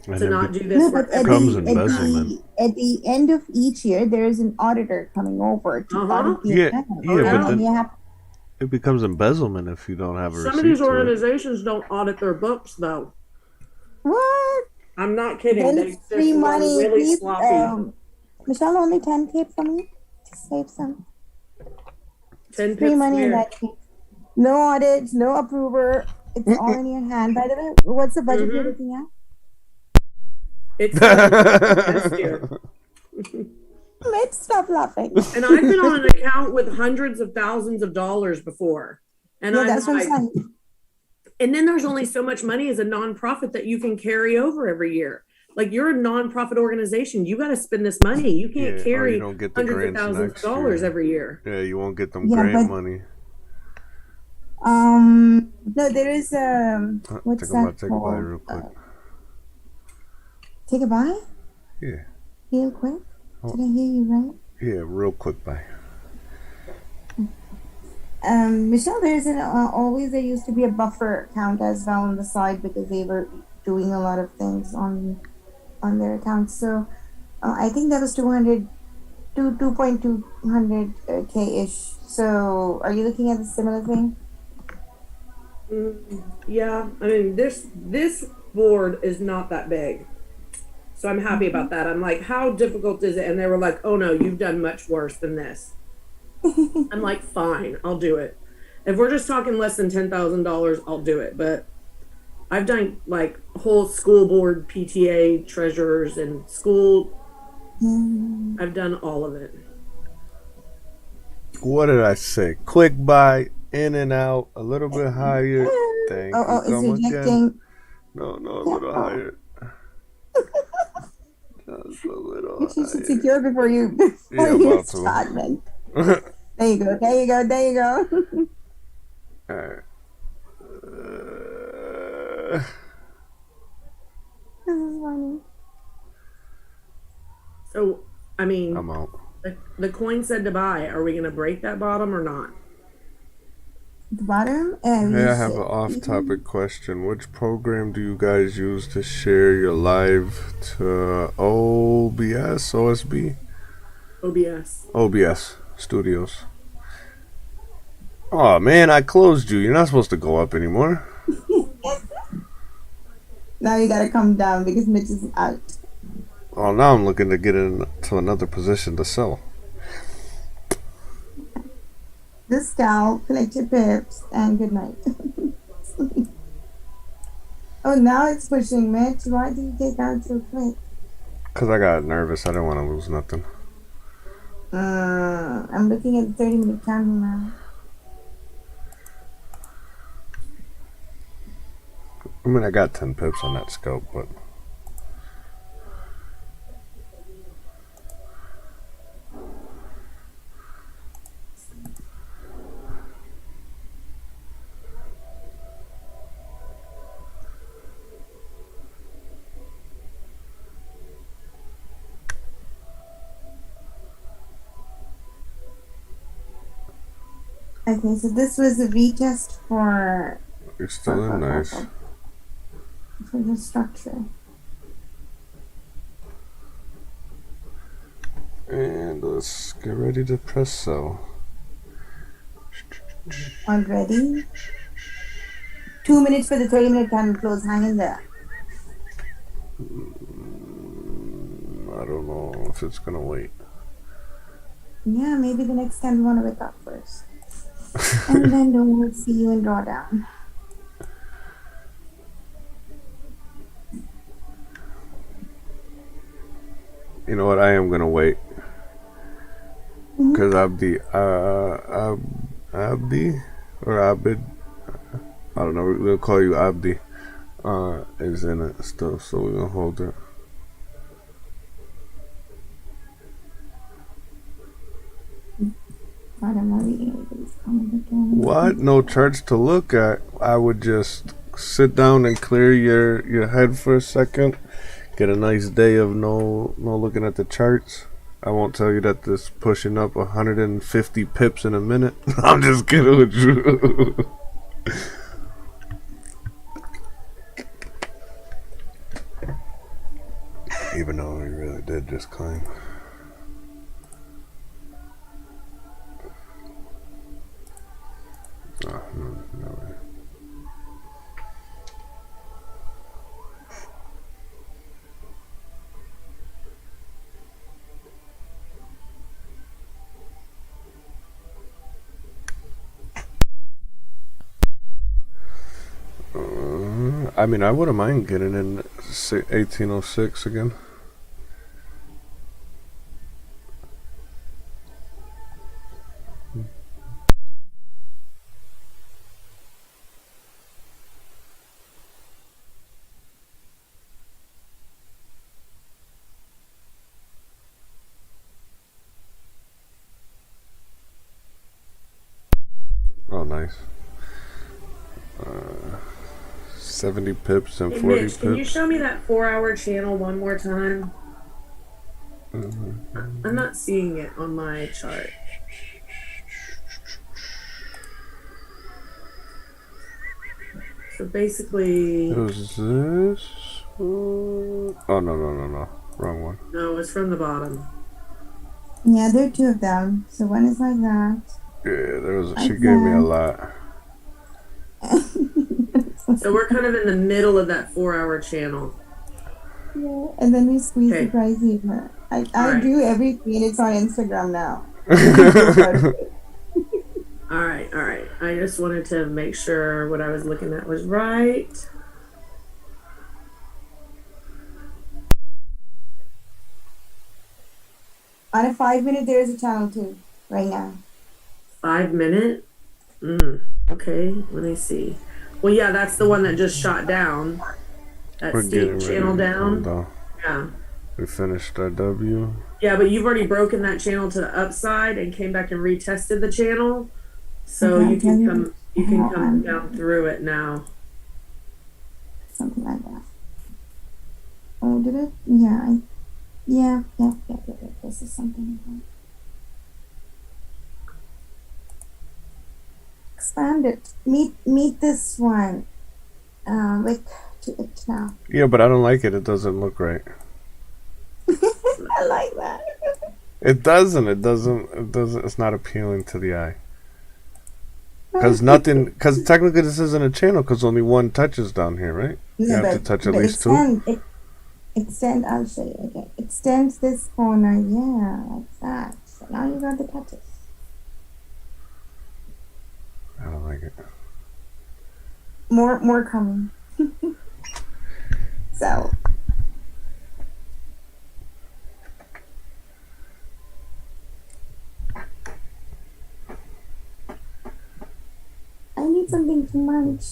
And to it not be- do this. No, for but at Becomes the, embezzlement. at the end of each year, there is an auditor coming over to Uh-huh. audit the Yeah, account. yeah, but And then- you have It becomes embezzlement if you don't have a Some receipt of these to it. organizations don't audit their books though. what? I'm not kidding. Then They it's just free run money. really Please, sloppy. Michelle, only 10K for me. Just save some. 10 Free pips money in there. that case. No audits, no approver. It's all in your hand. By the way, what's the budget you're Mhm. looking at? It's this year. Let's stop laughing. And I've been on an account with hundreds of thousands of dollars before. And Yeah, I'm that's what like, I'm saying. and then there's only so much money as a nonprofit that you can carry over every year. Like you're a nonprofit organization. You got to spend this money. You can't Yeah, or you carry don't get the hundreds of grants thousands of next dollars year. every year. Yeah, you won't get them Yeah, grant but money. no, there is what's that Take a bite called? real quick. Take a bite, Yeah, real quick. Oh. Did I hear you right? yeah, real quick bite. Michelle, always there used to be a buffer account as well on the side because they were doing a lot of things on their accounts. So I think that was 2.200 k ish. So are you looking at a similar thing? Yeah, I mean this board is not that big, so I'm happy about that. I'm like, how difficult is it? And they were like, oh no, you've done much worse than this. I'm like, fine, I'll do it. If we're just talking less than $10,000, I'll do it. But I've done like whole school board PTA treasurers and school. I've done all of it. What did I say? Quick buy, in and out, a little bit higher. Thank you. It's Come again. rejecting. No, a little higher. Just a little You should higher. secure before you Yeah, you about to. start, man. There you go. Alright. This is funny. So, I mean, I'm out. the coin said to buy. Are we going to break that bottom or not? The bottom. Hey, I have an off-topic question. Which program do you guys use to share your live to OBS, OSB? OBS Studios. Oh man, I closed you. You're not supposed to go up anymore. Now you gotta come down because Mitch is out. Oh, now I'm looking to get into another position to sell. This cow, collect your pips, and good night. Oh, now it's pushing, Mitch. Why did you take out so quick? Because I got nervous. I didn't want to lose nothing. I'm looking at the 30-minute candle now. I mean, I got 10 pips on that scope, but... Okay, so this was a retest for You're still in nice. for the structure. And let's get ready to press sell. Already? 2 minutes for the 30-minute candle close. Hang in there. I don't know if it's gonna wait. Yeah, maybe the next time we want to wake up first. And then don't see you in drawdown. You know what? I am gonna wait. Because Abdi or Abid, I don't know, we'll call you Abdi, is in it still, so we're gonna hold it. God, I'm not reading anybody's comment again. What? No charts to look at. I would just sit down and clear your head for a second. Get a nice day of no looking at the charts. I won't tell you that this pushing up 150 pips in a minute. I'm just kidding with you. Even though we really did just climb. Oh, no way. I mean, I wouldn't mind getting in 1806 again. nice. 70 pips and Hey, 40 Mitch, can you pips. show me that 4-hour channel one more time? I'm not seeing it on my chart. So basically, Who's this? Oh, no. Wrong one. no, it's from the bottom. Yeah, there are two of them. So one is like that. Yeah, she Like gave me a that. lot. So we're kind of in the middle of that 4-hour channel. Yeah, and then we squeeze the Okay. price even. I Alright. do everything, and it's on Instagram now. So proud of it. All right. I just wanted to make sure what I was looking at was right. On a 5 minute, there is a channel too, right now. 5 minute? Okay, let me see. Well, yeah, that's the one that just shot down. That We're steep getting ready channel to come down. down. Yeah. We finished our W. Yeah, but you've already broken that channel to the upside and came back and retested the channel. So Okay, you can tell come down through it now. Something like that. Oh, did it? Yeah. Yeah. This is something like that. Expand it. Meet this one. Like to it now. Yeah, but I don't like it. It doesn't look right. I like that. It doesn't. It's not appealing to the eye. Because technically this isn't a channel because only one touches down here, right? You have to touch at least two. Extend, I'll show you again. Extend this corner, yeah, like that. So now you got the touches. I don't like it. More coming. So. I need something to munch.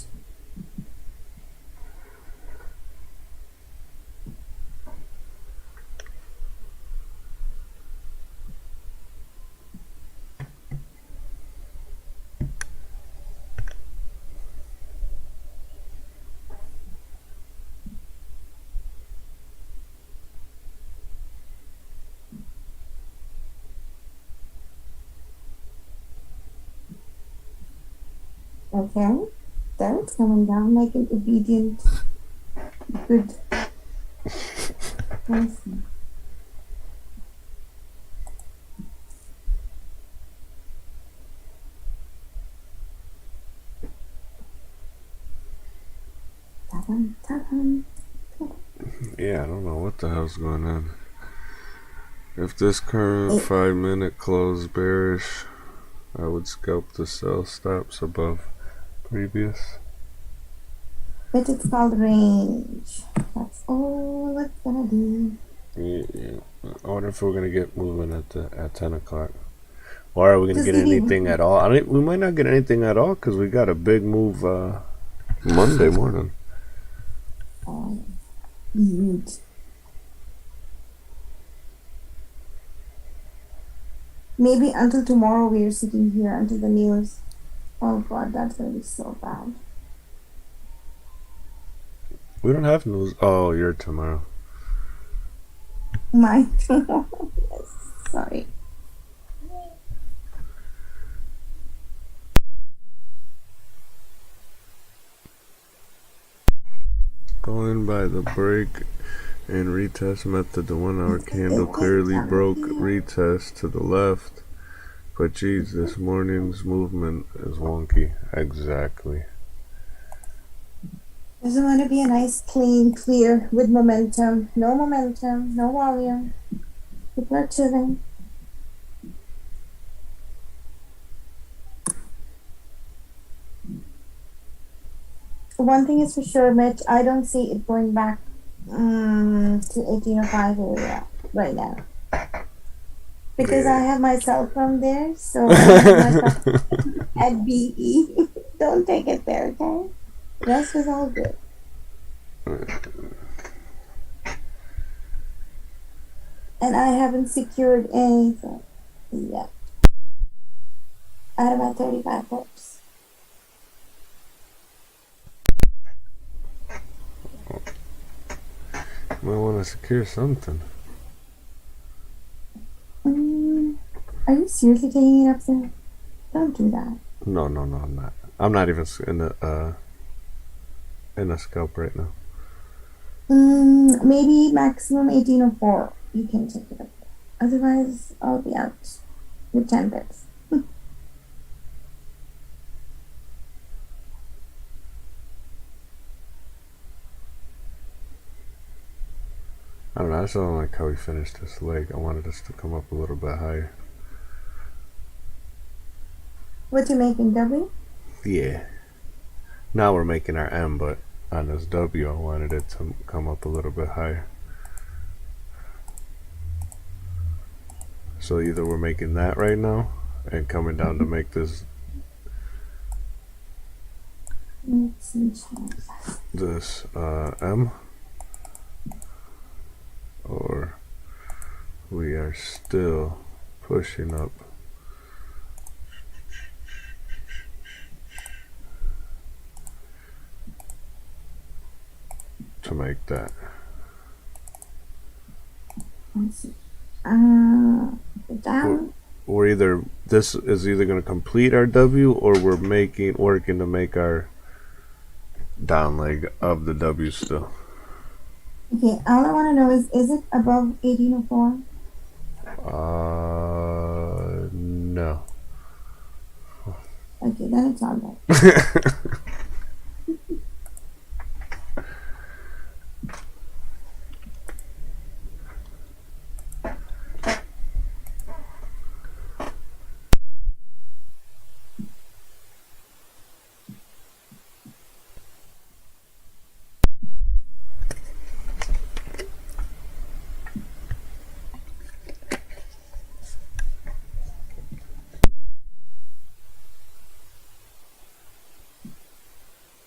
Okay, there it's coming down like an obedient, good person. Ta-dum. Yeah, I don't know what the hell's going on. If this current 5 minute close bearish, I would scalp the sell stops above previous. But it's called range. That's all it's gonna do. Yeah. I wonder if we're gonna get moving at 10 o'clock. Or are we gonna get anything at all? We might not get anything at all because we got a big move Monday morning. Huge. Maybe until tomorrow we are sitting here until the news. Oh God, that's gonna be so bad. We don't have news. Oh, you're tomorrow. My yes, sorry. Going by the break and retest method, the 1 hour candle clearly broke retest to the left. But geez, this morning's movement is wonky. Exactly. Doesn't want to be a nice, clean, clear, with momentum. No volume. People are chilling. One thing is for sure, Mitch, I don't see it going back to 1805 area right now. Because I have my cell phone there, so I have my phone at BE. Don't take it there, okay? Rest is all good. And I haven't secured anything yet. Out of my 35 pips. Might want to secure something. Are you seriously taking it up there? Don't do that. No, I'm not. I'm not even in a scalp right now. Maybe maximum 1804. You can take it up there. Otherwise, I'll be out with 10 bits. I don't know. I just don't like how we finished this leg. I wanted us to come up a little bit higher. What you making, W? Yeah. Now we're making our M, but on this W, I wanted it to come up a little bit higher. So either we're making that right now and coming down to make this M, or we are still pushing up. To make that. Down. We're either, this is either going to complete our W, or we're working to make our down leg of the W still. Okay, all I want to know is it above 1804? No. Okay, then it's all right.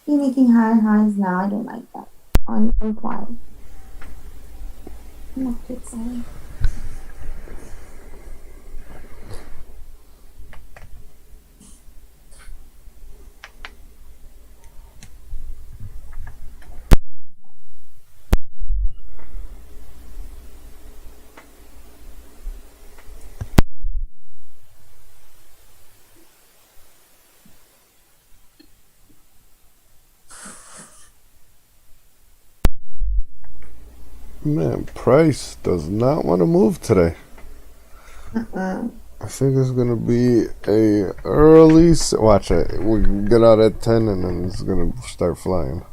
You're making higher highs now. I don't like that. On quiet. I'm not too excited. Man, price does not want to move today. I think it's gonna be a early. Watch it. We get out at 10, and then it's gonna start flying.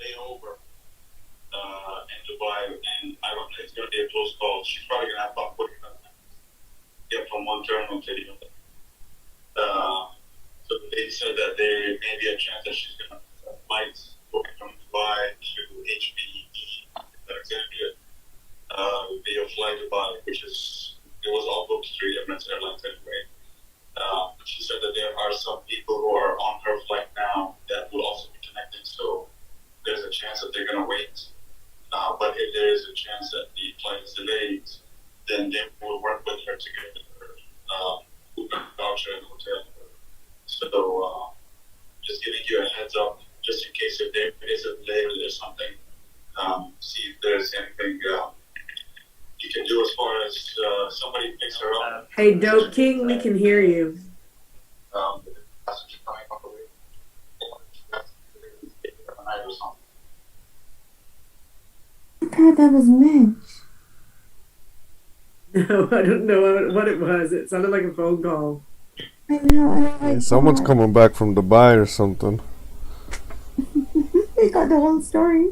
Layover in Dubai, and I don't think it's going to be a close call. She's probably going to have to put get from one terminal to the other. So they said that there may be a chance that she's going to flights going from Dubai to HBE that are heads up just in case if there is a delay or there's something. See if there's anything you can do as far as somebody picks her up. Hey, Dope King, we can hear you. The passenger coming up away. Or something. I thought that was Mitch. No, I don't know what it was. It sounded like a phone call. I know. Yeah, someone's coming back from Dubai or something. They got the whole story.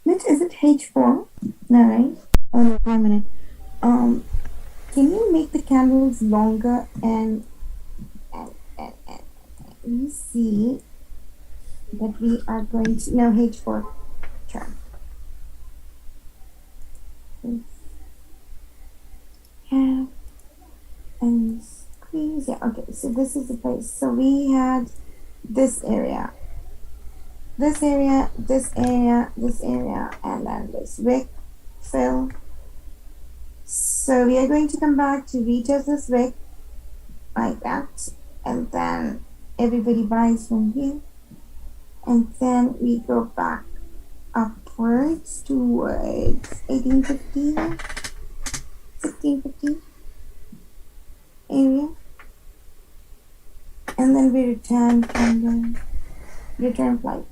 Mitch, is it H4? No, right? Oh no, 1 minute. Can you make the candles longer and we see that we are going to no H4 turn. Have and squeeze. Yeah, okay, so this is the place. So we had this area, this area, this area, this area, and then this wick fill. So we are going to come back to retest this wick like that, and then everybody buys from here, and then we go back upwards towards 1850, 1650 area, and then we return from the return flight,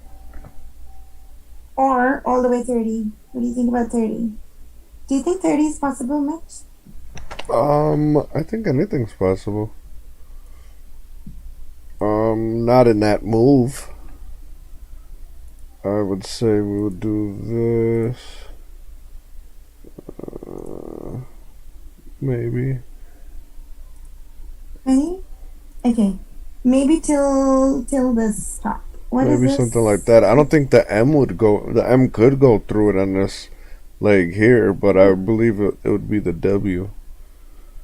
or all the way 30. What do you think about 30? Do you think 30 is possible, Mitch? I think anything's possible. Not in that move. I would say we would do this. Maybe. Ready? Okay. Maybe till this top. What is Maybe this? something like that. I don't think the M would go. The M could go through it on this leg here, but I believe it would be the W.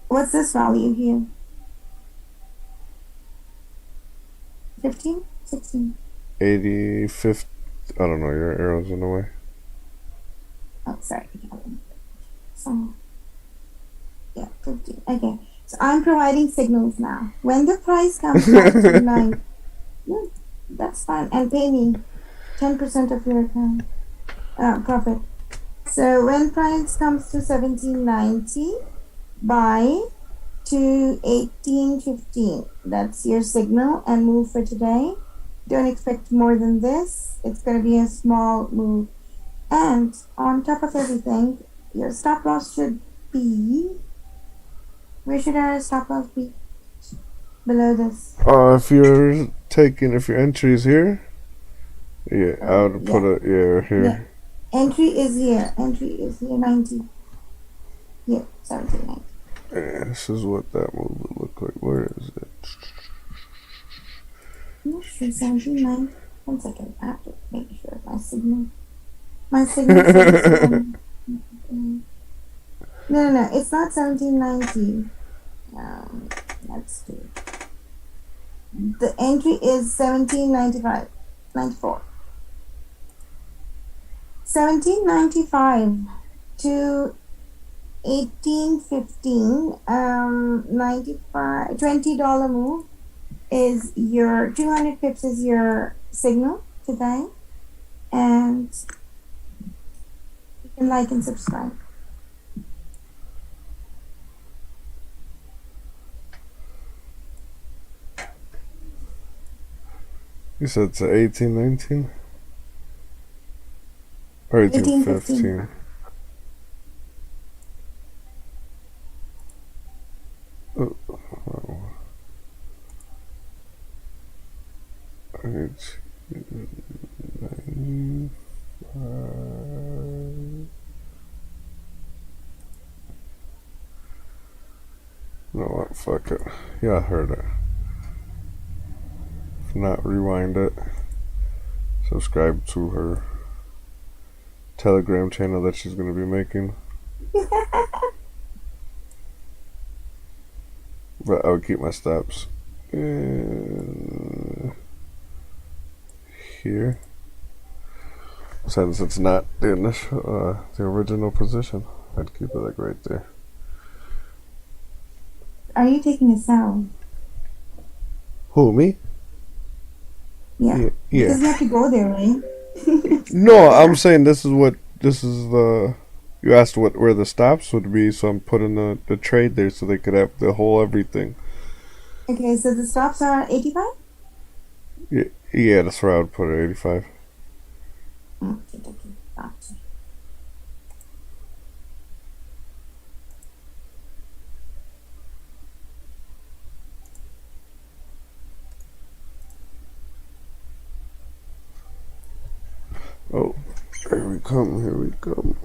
What's this value here? 15? 16? 85th. I don't know. Your arrow's in the way. Oh, sorry. So, yeah, 15. Okay. So I'm providing signals now. When the price comes back to 9, yeah, that's fine. And pay me 10% of your account profit. So when price comes to 1790, buy to 1815. That's your signal and move for today. Don't expect more than this. It's going to be a small move. And on top of everything, your stop loss should be... Where should our stop loss be? Below this. If your entry is here, yeah, I would put it here. Yeah. Entry is here. 90. Here, 1790. Yeah, this is what that move would look like. Where is it? I'm not sure, 1790. 1 second, I have to make sure my signal. My signal says, No, it's not 1790. Let's do it. The entry is 1795, 94. 1795 to 1815, $20 move is your 200 pips is your signal today, and And like and subscribe. You said it's 1819? Or 1815. 1815? Oh, wow. 1895. No, what? Fuck it. Yeah, I heard it. If not, rewind it. Subscribe to her Telegram channel that she's going to be making. But I would keep my steps in here. Since it's not the initial, the original position, I'd keep it like right there. Are you taking a sound? Who, me? Yeah. Yeah. Because you have to go there, right? No, I'm saying this is the. You asked where the stops would be, so I'm putting the trade there so they could have the whole everything. Okay, so the stops are 85? Yeah, that's where I would put it, 85. Okay, gotcha. Oh, here we come, here we come.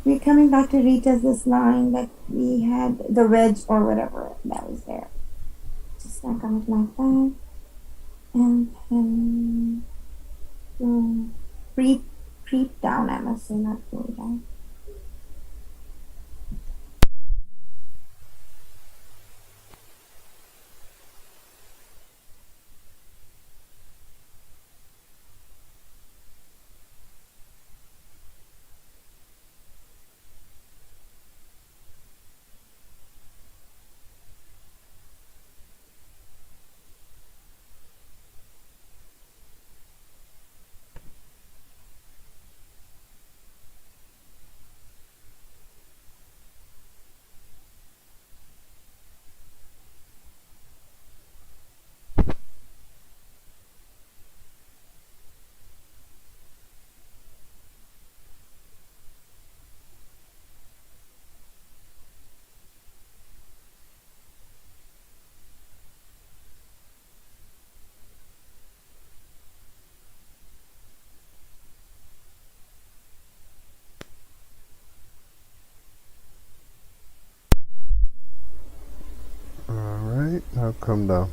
We're coming back to retest this line that we had, the wedge or whatever that was there. Just gonna come like that. And then creep down, I must say, not go down. Alright, now come down.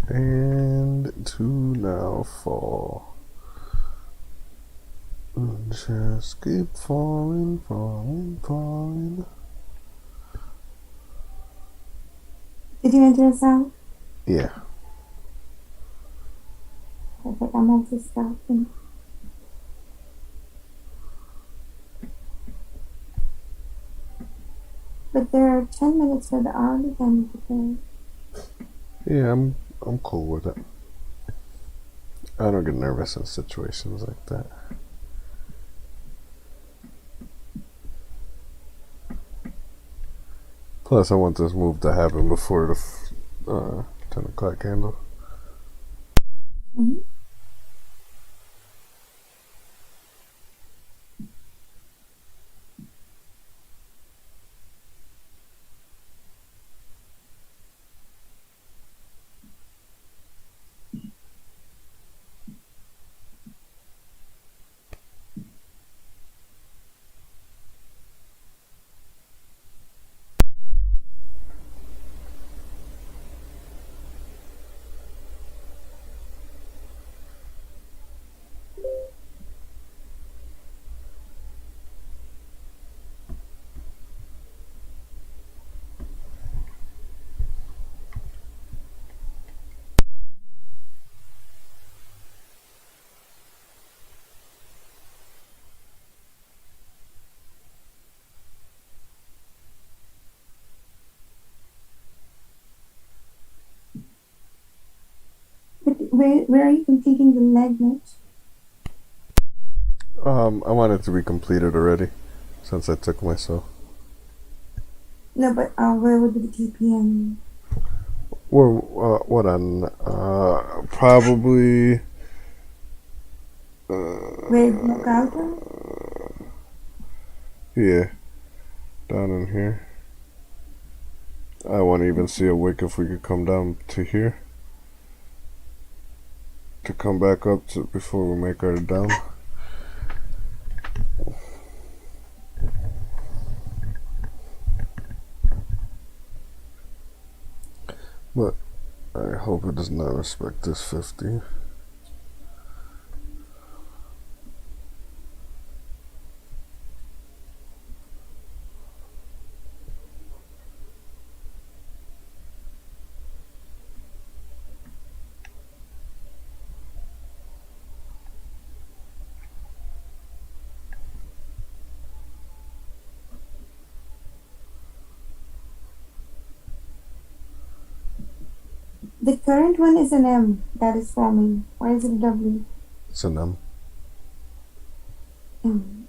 And to now fall. Just keep falling, falling, falling. Did you enter a sound? Yeah. Perfect, I'm also stopping. But there are 10 minutes for the hourly time to prepare. Yeah, I'm cool with it. I don't get nervous in situations like that. Plus, I want this move to happen before the 10 o'clock candle. Mhm. But where are you completing the leg match? I want it to be completed already, since I took myself. No, but where would be the TPM? Well, what on? Probably. Where is knockout? Yeah, down in here. I want to even see a wick if we could come down to here. To come back up to before we make our down. But I hope it does not respect this 50. The current one is an M that is forming. Or is it a W? It's an M. M.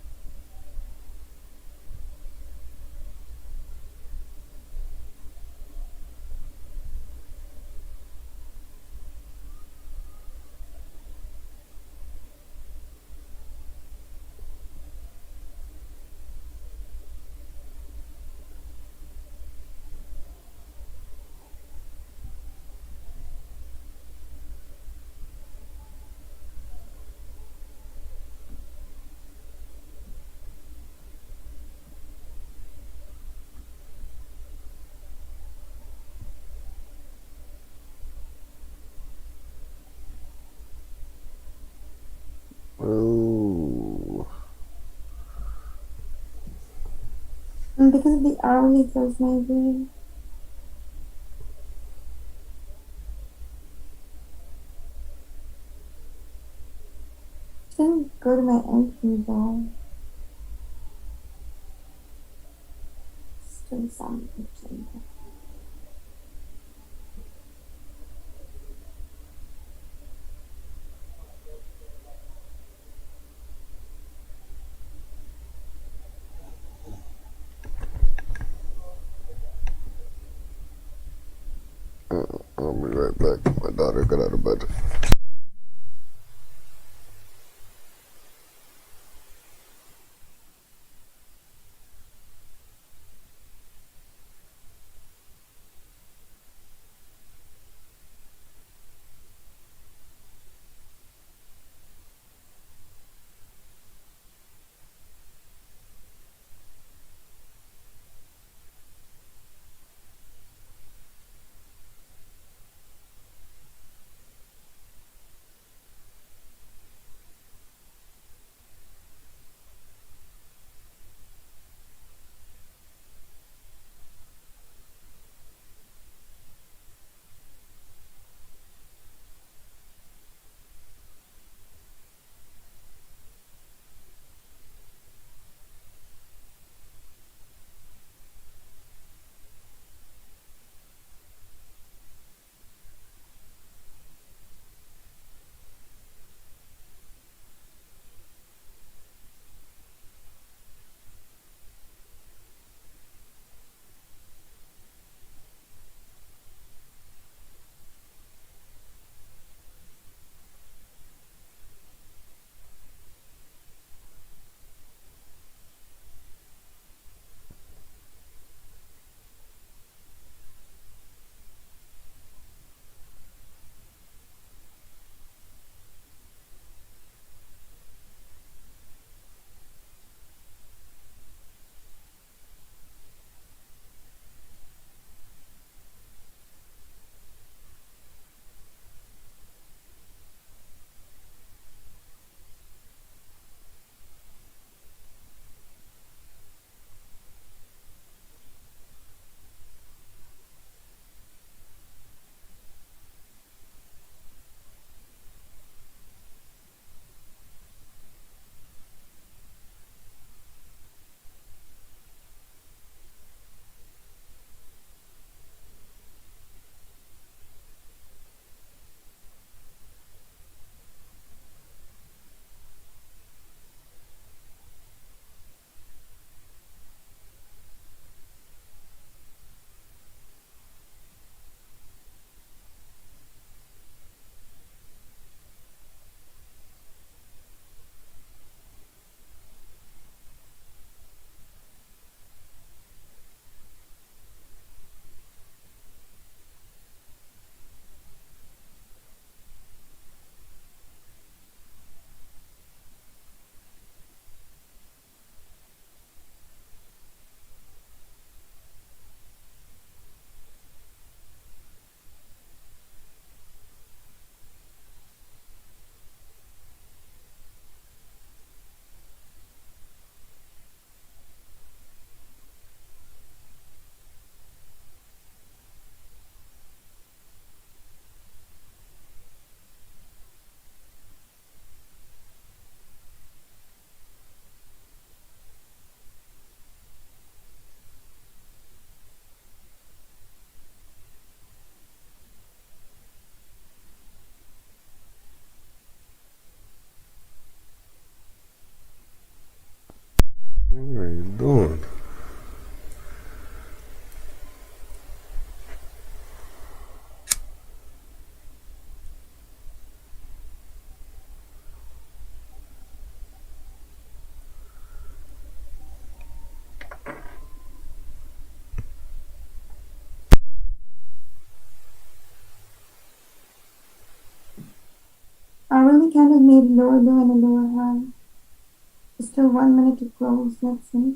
Oh. Because of the hourly goes maybe. Shouldn't go to my entry though. Still something. I'll be right back. My daughter got out of bed. need a lower low and a lower high. There's still 1 minute to close. That's it.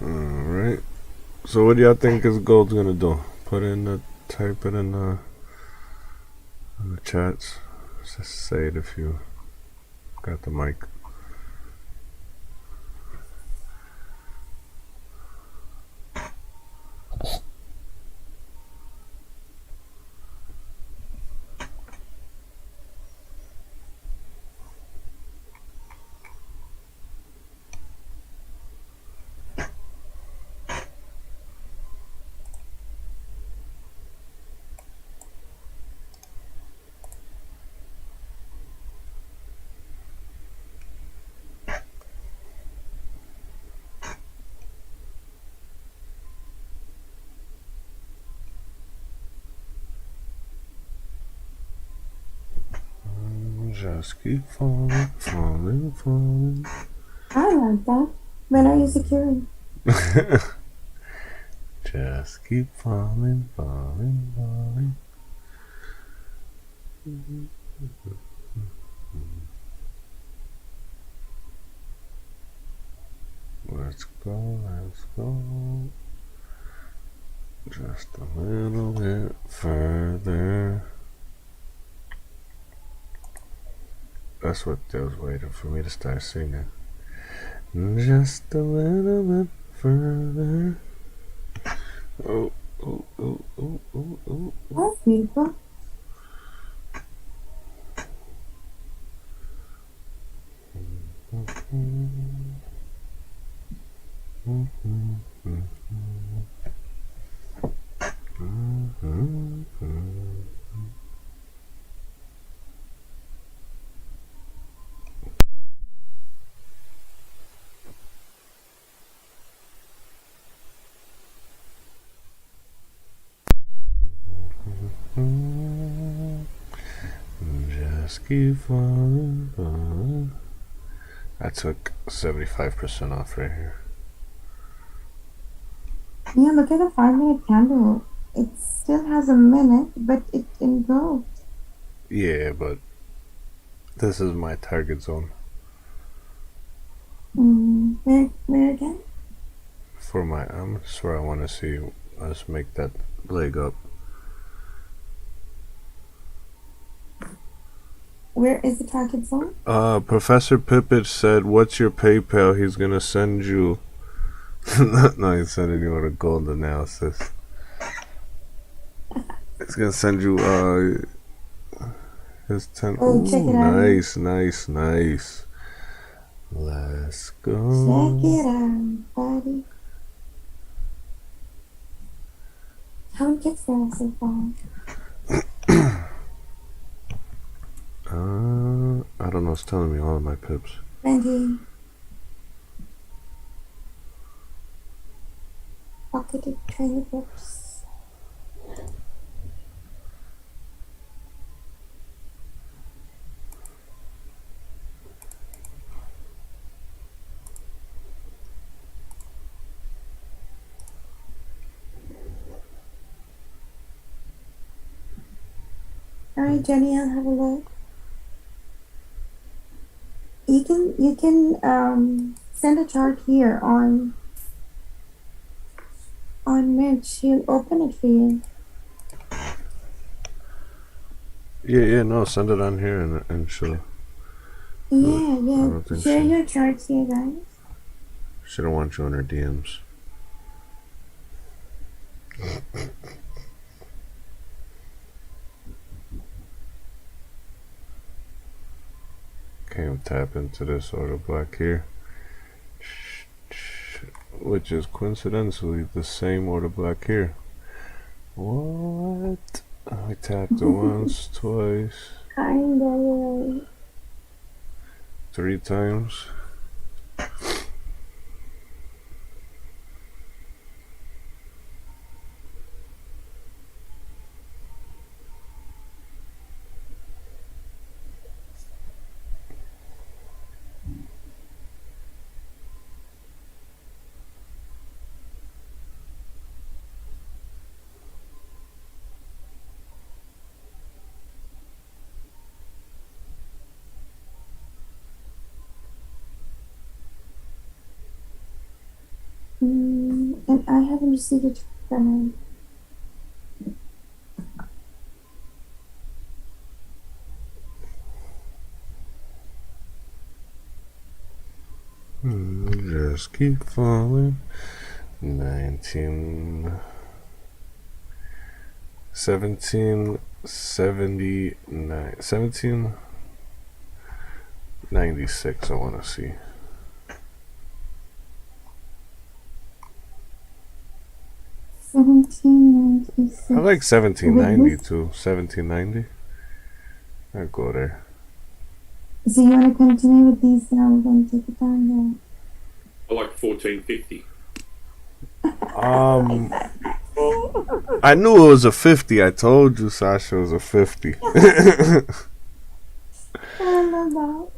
Alright. So what do y'all think is gold's gonna do? Type it in the chats. Just say it if you got the mic. Just keep falling, falling, falling. I like that. When are you securing? Just keep falling, falling, falling. Let's go, let's go. Just a little bit further. That's what they was waiting for me to start singing. Just a little bit further. Oh, oh, oh, oh, oh, oh. That's beautiful. Just keep falling, falling. I took 75% off right here. Yeah, look at the 5 minute candle. It still has a minute, but it invoked. Yeah, but this is my target zone Where again? for my. That's where I want to see us make that leg up. Where is the target zone? Professor Pippet said, "What's your PayPal?" He's gonna send you. No, he's sending you a gold analysis. He's gonna send you his 10. Oh, Ooh, check it out. nice. Let's go. Check it out, buddy. How many kicks there are so far? I don't know. It's telling me all of my pips. 20. Pocketed 20 pips. Alright, Jenny, I'll have a look. You can send a chart here on Mitch. He'll open it for you. Yeah, no, send it on here and she'll. Yeah, don't think share so. your charts here, guys. She don't want you in her DMs. Can't tap into this order block here, which is coincidentally the same order block here. What? I tapped it once, twice, Kinda, right. 3 times. And I haven't received it from Just keep falling. 1796 I want to see. I like 1790 too. 1790. I'd go there. So you want to continue with these now? We're going to take it down there. I like 1450. I knew it was a 50. I told you Sasha was a 50. I love that.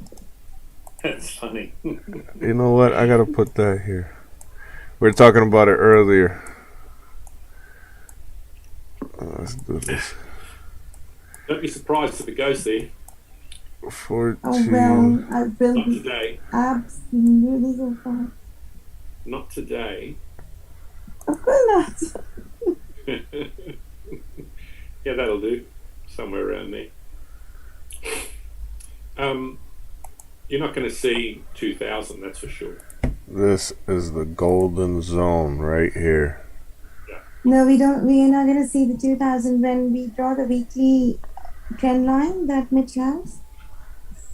That's funny. You know what? I gotta put that here. We were talking about it earlier. Let's do this. Don't be surprised if it goes there. 14. Oh, well, I Not will be today. absolutely so far. Not today. Of course not. Yeah, that'll do. Somewhere around there. You're not going to see 2000, that's for sure. This is the golden zone right here. Yeah. No, we don't. We are not going to see the 2000 when we draw the weekly trend line that Mitch has.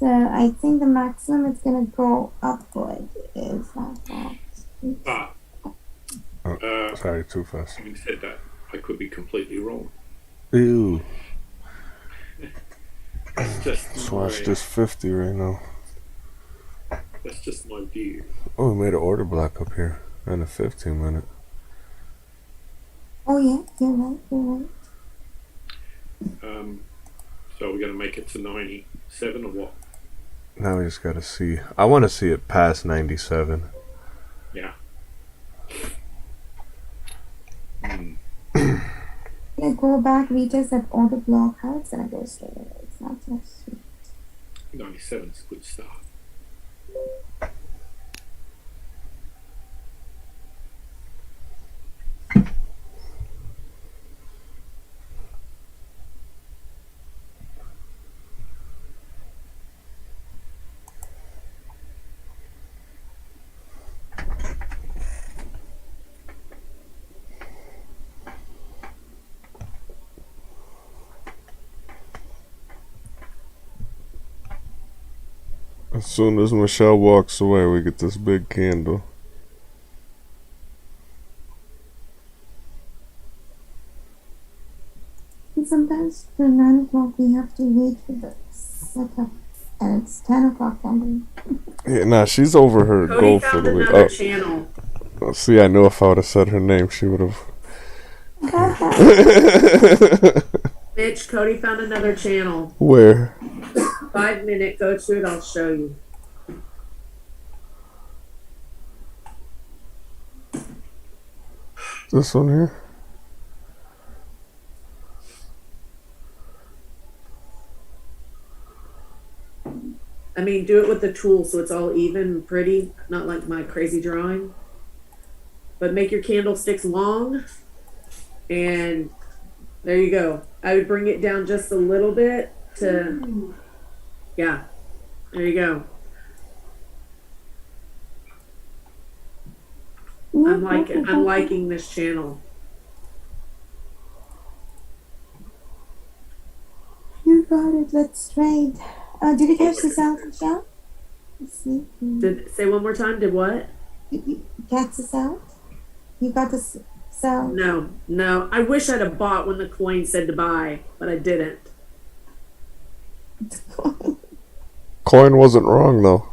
So I think the maximum it's going to go upward is like that. But Sorry, too fast. having said that, I could be completely wrong. Ew. That's just Let's my, watch this 50 right now. that's just my view. Oh, we made an order block up here in a 15-minute. Oh yeah, you're right. You're right. So we're going to make it to 97 or what? Now we just gotta see. I want to see it past 97. Yeah. Yeah, go back, retest that order block. How it's going to go straight away. It's not so sweet. 97 is a good start. As soon as Michelle walks away, we get this big candle. And sometimes for 9 o'clock we have to wait for the setup, and it's 10 o'clock then. Yeah, nah, she's over her Cody goal for found the week. another channel. Oh, see, I knew if I would have said her name, she would have. Mitch, Cody found another channel. Where? 5 minute, go to it, I'll show you. This one here? I mean, do it with the tool so it's all even and pretty, not like my crazy drawing. But make your candlesticks long, and there you go. I would bring it down just a little bit to, yeah, there you go. I'm liking this channel. You got it. Let's trade. Did you catch this out, Michelle? Let's see. Say one more time. Did what? You catch this out? You got this sound? No. I wish I'd have bought when the coin said to buy, but I didn't. Coin wasn't wrong, though.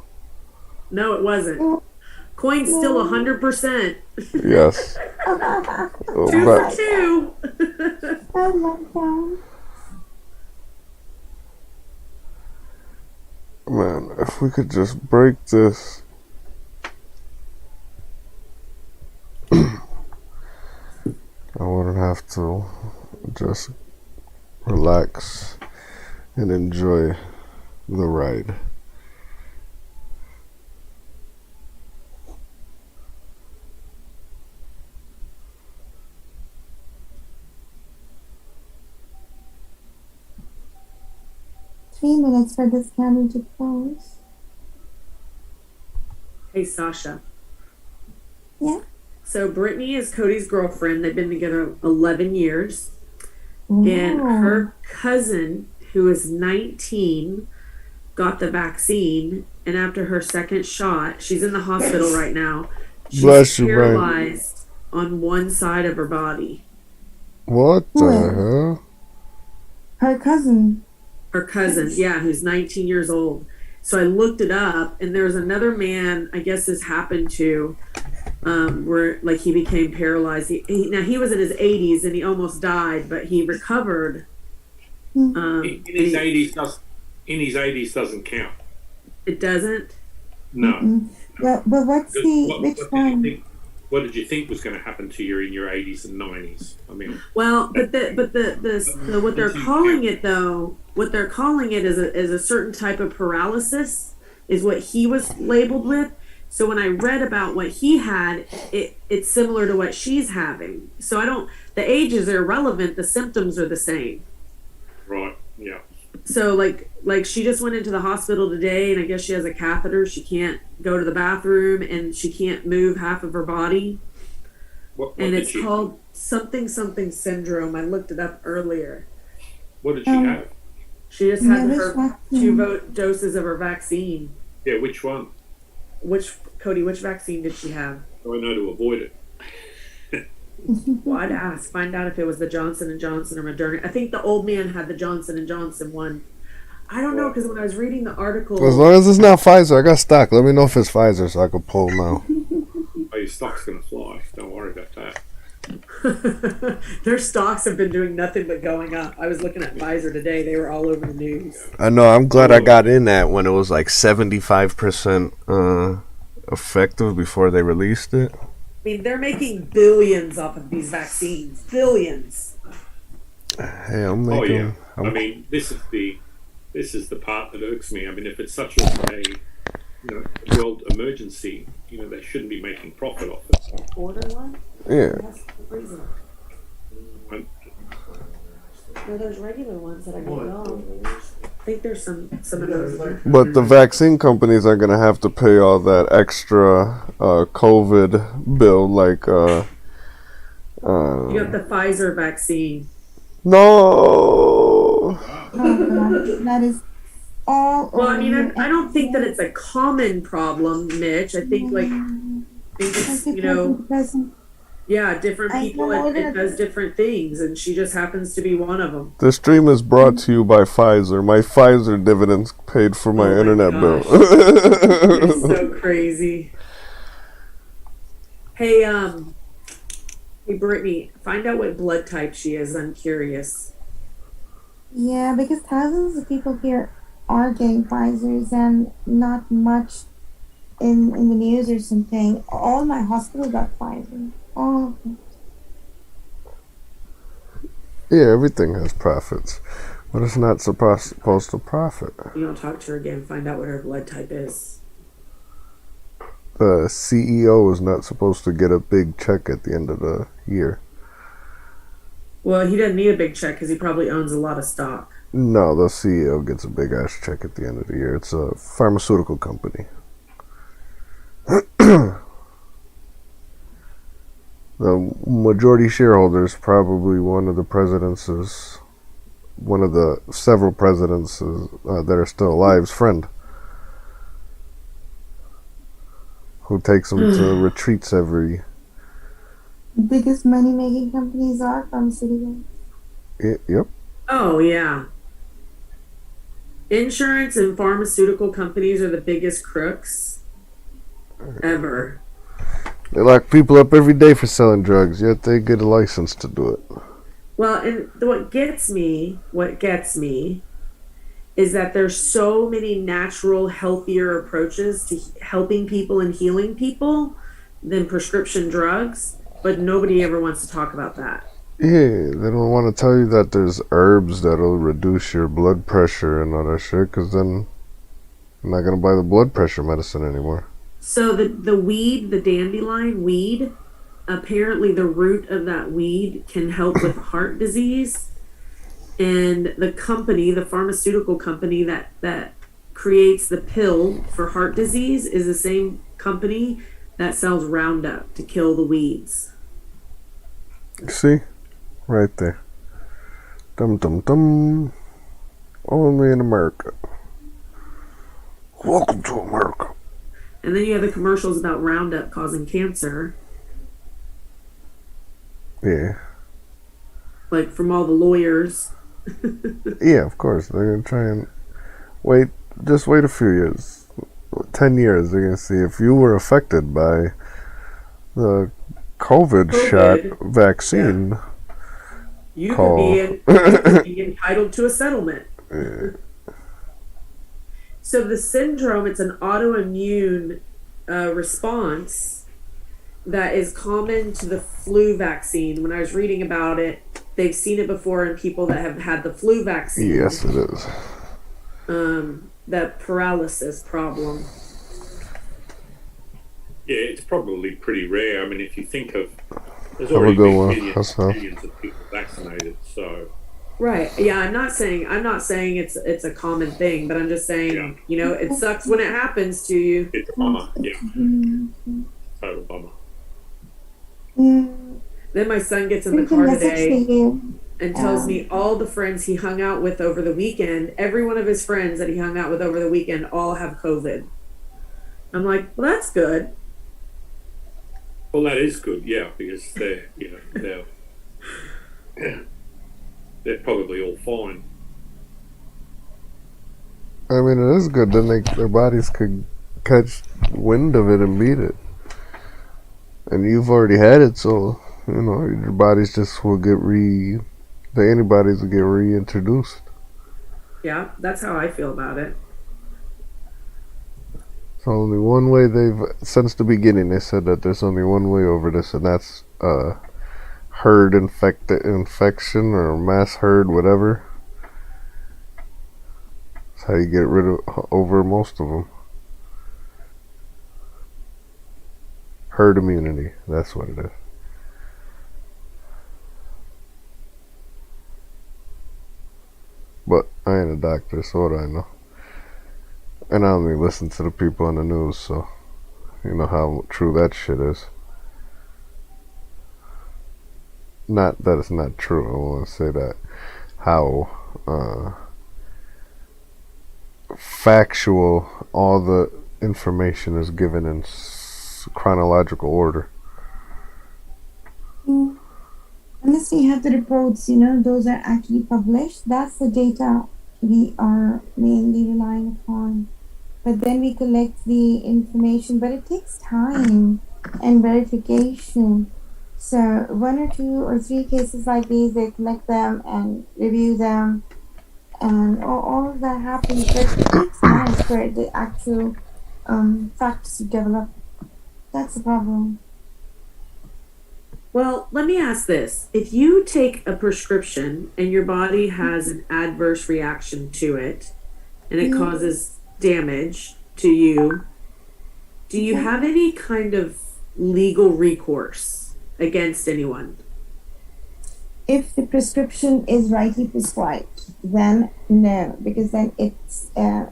No, it wasn't. Coin's still 100%. Yes. Oh 2 but- for 2. my god. Man, if we could just break this. I wouldn't have to just relax and enjoy the ride. Three minutes for this candle to close. Hey, Sasha. Yeah. So Brittany is Cody's girlfriend. They've been together 11 years. And her cousin, who is 19, got the vaccine. And after her second shot, she's in the hospital right now. She's Bless you, Brian. paralyzed on one side of her body. What the What? hell? Her cousin. Her cousin, yeah, who's 19 years old. So I looked it up, and there's another man, I guess this happened to, where like he became paralyzed. Now he was in his 80s and he almost died, but he recovered. In his 80s doesn't count. It doesn't. No. Mm-mm. But what's which one? What did you think was going to happen to you in your 80s and 90s? I mean, Well, but what they're calling it though, what they're calling it is a certain type of paralysis, is what he was labeled with. So when I read about what he had, it's similar to what she's having. So the ages are irrelevant. The symptoms are the same. right? Yeah. So like she just went into the hospital today, and I guess she has a catheter. She can't go to the bathroom, and she can't move half of her body. What and did it's she? called something syndrome. I looked it up earlier. What did she have? She just had Nervous her vaccine. doses of her vaccine. Yeah, which one? Which vaccine did she have? So I know to avoid it. Well, I'd ask, find out if it was the Johnson & Johnson or Moderna. I think the old man had the Johnson & Johnson one. I don't know, because when I was reading the article... As long as it's not Pfizer, I got stock. Let me know if it's Pfizer so I can pull now. Oh, your stock's going to fly. Don't worry about that. Their stocks have been doing nothing but going up. I was looking at Pfizer today. They were all over the news. I know. I'm glad I got in that when it was like 75% effective before they released it. I mean, they're making billions off of these vaccines. Billions. Hey, I'm Oh making. yeah. I mean, this is the part that irks me. I mean, if it's such a world emergency, they shouldn't be making profit off it. Order one? Yeah. That's the reason. And No, there's regular ones that I can go. I think there's some of those. But the vaccine companies are gonna have to pay all that extra COVID bill, like You got the Pfizer vaccine. no. Oh, God, that is all. Well, I mean, over I don't think that it's a common problem, Mitch. I think it's, yeah, different I people, know it that- does different things, and she just happens to be one of them. The stream is brought to you by Pfizer. My Pfizer dividends paid for my Oh my internet gosh. bill. You're so crazy. Hey, hey, Brittany, find out what blood type she is. I'm curious. Yeah, because thousands of people here are getting Pfizer's and not much in the news or something. All my hospital got Pfizer. All of them. Yeah, everything has profits, but it's not supposed to profit. You don't talk to her again. Find out what her blood type is. The CEO is not supposed to get a big check at the end of the year. Well, he doesn't need a big check because he probably owns a lot of stock. No, the CEO gets a big ass check at the end of the year. It's a pharmaceutical company. The majority shareholder is probably one of the several presidents that are still alive's friend, who takes him to retreats every. The biggest money making companies are pharmaceuticals. Yep. Oh, yeah. Insurance and pharmaceutical companies are the biggest crooks ever. They lock people up every day for selling drugs, yet they get a license to do it. Well, and what gets me is that there's so many natural, healthier approaches to helping people and healing people than prescription drugs, but nobody ever wants to talk about that. Yeah, they don't want to tell you that there's herbs that'll reduce your blood pressure and all that shit, because then you're not going to buy the blood pressure medicine anymore. So the weed, the dandelion weed, apparently the root of that weed can help with heart disease. And the company, the pharmaceutical company that creates the pill for heart disease is the same company that sells Roundup to kill the weeds. See? Right there. Dum dum dum. Only in America. Welcome to America. And then you have the commercials about Roundup causing cancer, Yeah. like from all the lawyers. Yeah, of course. They're going to try and just wait a few years. 10 years, they're going to see if you were affected by the COVID. shot vaccine. You Call. could be entitled to a settlement. Yeah. So the syndrome, it's an autoimmune response that is common to the flu vaccine. When I was reading about it, they've seen it before in people that have had the flu vaccine. Yes, it is. That paralysis problem. yeah, it's probably pretty rare. I mean, if you think of, there's Have a already good been one. millions That's of people vaccinated, so Right. Yeah, I'm not saying it's a common thing, but I'm just saying, it sucks when it happens to you. it's a bummer. Yeah, total bummer. Then my son gets in the Beautiful car message for today you. and tells me all the friends he hung out with over the weekend, every one of his friends that he hung out with over the weekend, all have COVID. I'm like, well, that's good. Well, that is good, yeah, because they're probably all fine. I mean, it is good. Then their bodies could catch wind of it and beat it. And you've already had it, so your bodies just will the antibodies will get reintroduced. Yeah, that's how I feel about it. It's only one way since the beginning, they said that there's only one way over this, and that's herd infection or mass herd, whatever. That's how you get rid of over most of them. Herd immunity, that's what it is. But I ain't a doctor, so what do I know? And I only listen to the people on the news, so you know how true that shit is. Not that it's not true, I want to say that. How factual all the information is given in chronological order. Unless you have the reports, those are actually published. That's the data we are mainly relying upon. But then we collect the information, but it takes time and verification. So one or two or three cases like these, they collect them and review them, and all of that happens. But it takes time for the actual facts to develop. That's the problem. Well, let me ask this. If you take a prescription and your body has an adverse reaction to it and it causes damage to you, do you have any kind of legal recourse against anyone? If the prescription is rightly prescribed, then no, because then it's a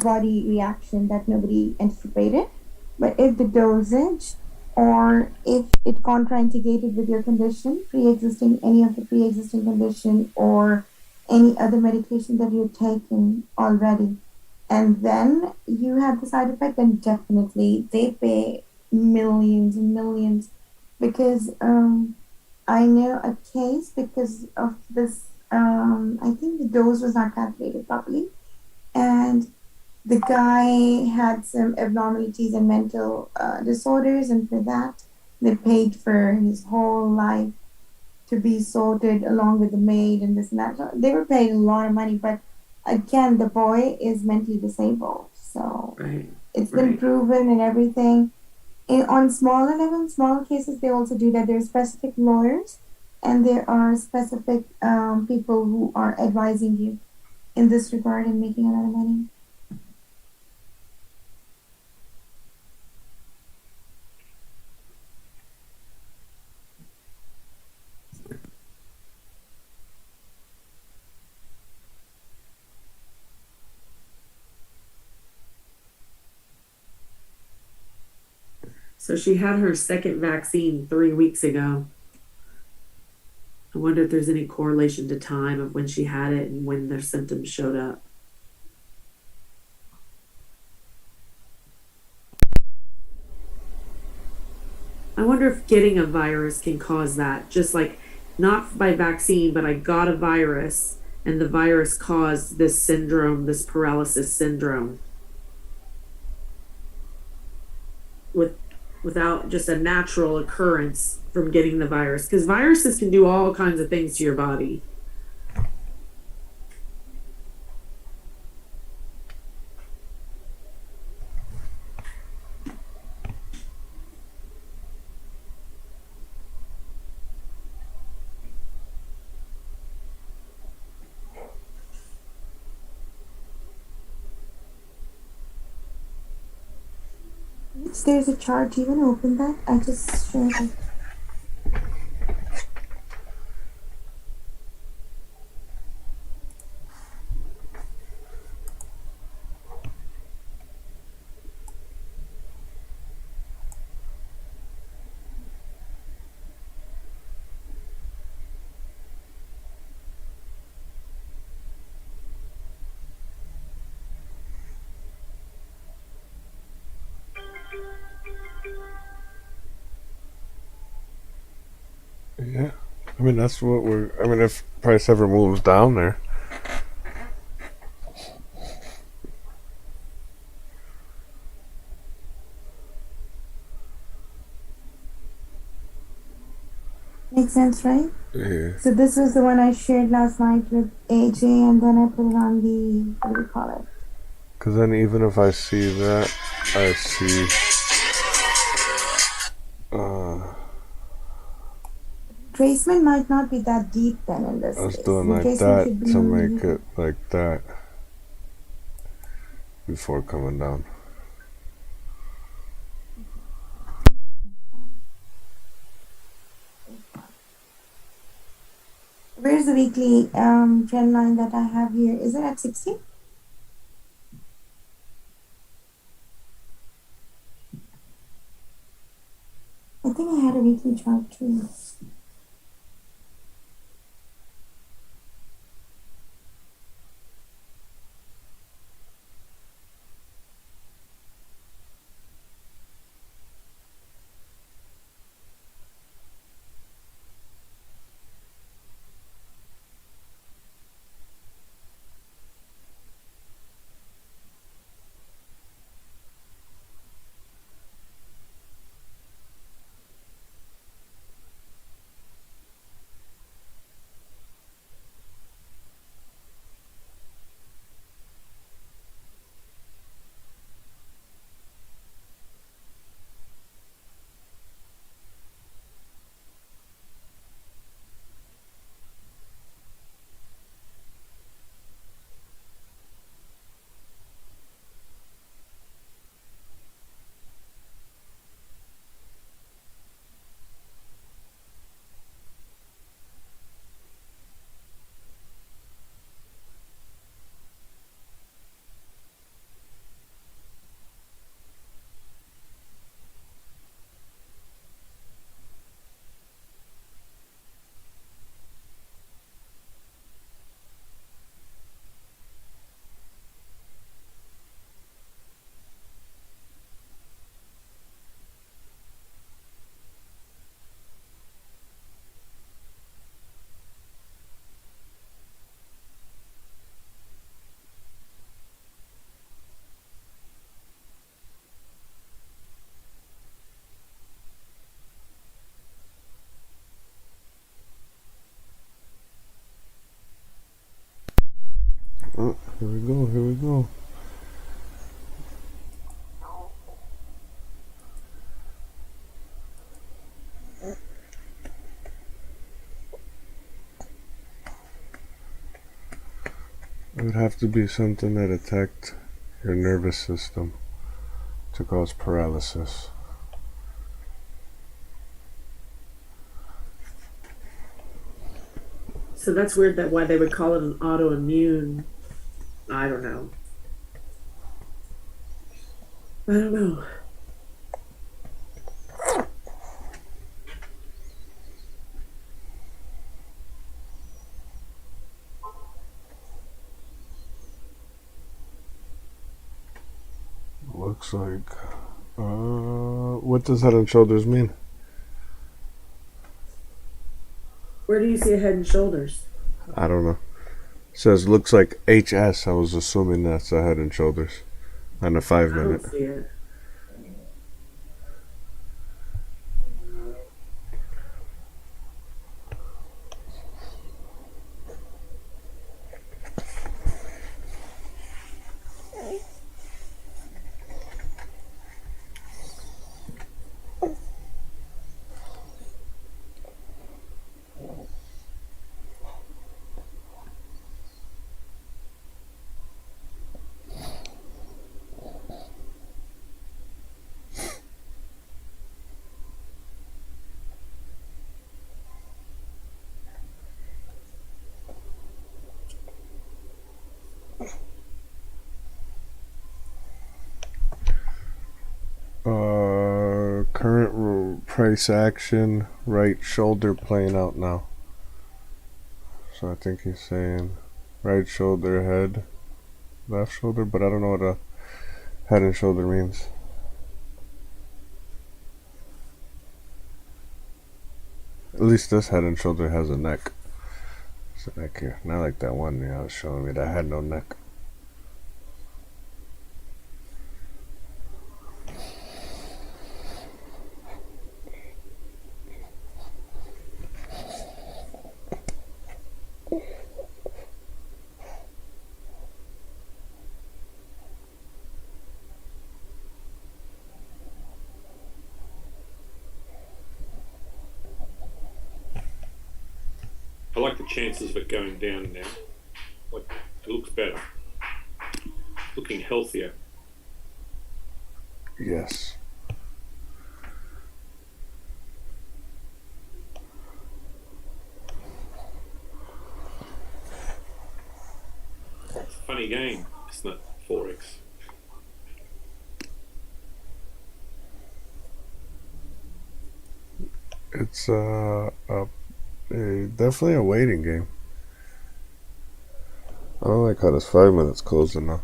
body reaction that nobody anticipated. But if the dosage or if it contraindicated with your condition, any of the pre-existing condition or any other medication that you've taken already, and then you have the side effect, then definitely they pay millions and millions, because I know a case because of this. I think the dose was not calculated properly, and the guy had some abnormalities and mental disorders, and for that, they paid for his whole life to be sorted along with the maid and this and that. So they were paid a lot of money, but again, the boy is mentally disabled, so it's been proven and everything. On smaller level, smaller cases, they also do that. There are specific lawyers, and there are specific people who are advising you in this regard and making a lot of money. So she had her second vaccine 3 weeks ago. I wonder if there's any correlation to time of when she had it and when their symptoms showed up. I wonder if getting a virus can cause that. Just like, not by vaccine, but I got a virus and the virus caused this syndrome, this paralysis syndrome. Without just a natural occurrence from getting the virus, because viruses can do all kinds of things to your body. There's a chart. Do you want to open that? I just showed it. Yeah. I mean, that's what we're. I mean, if price ever moves down there. Makes sense, right? Yeah. So this was the one I shared last night with AJ, and then I put it on the, what do we call it? Because then even if I see that, I see. Tracement might not be that deep then in I this was case. doing The like tracement should that be to only. make it like that before coming down. Where's the weekly trend line that I have here? Is it at 60? I think I had a weekly chart too. Oh, here we go. Here we go. It would have to be something that attacked your nervous system to cause paralysis. So that's weird that why they would call it an autoimmune. I don't know. I don't know. Looks like. What does head and shoulders mean? Where do you see a head and shoulders? I don't know. It says looks like HS. I was assuming that's a head and shoulders. On a 5 I minute. don't see it. Current price action, right shoulder playing out now. So I think he's saying right shoulder, head, left shoulder, but I don't know what a head and shoulder means. At least this head and shoulder has a neck. It's a neck here. Not like that one I was showing me that had no neck. I like the chances of it going down now. Like, it looks better. Looking healthier. Yes. It's a funny game, isn't it? Forex. It's definitely a waiting game. I don't like how this 5 minutes closing now.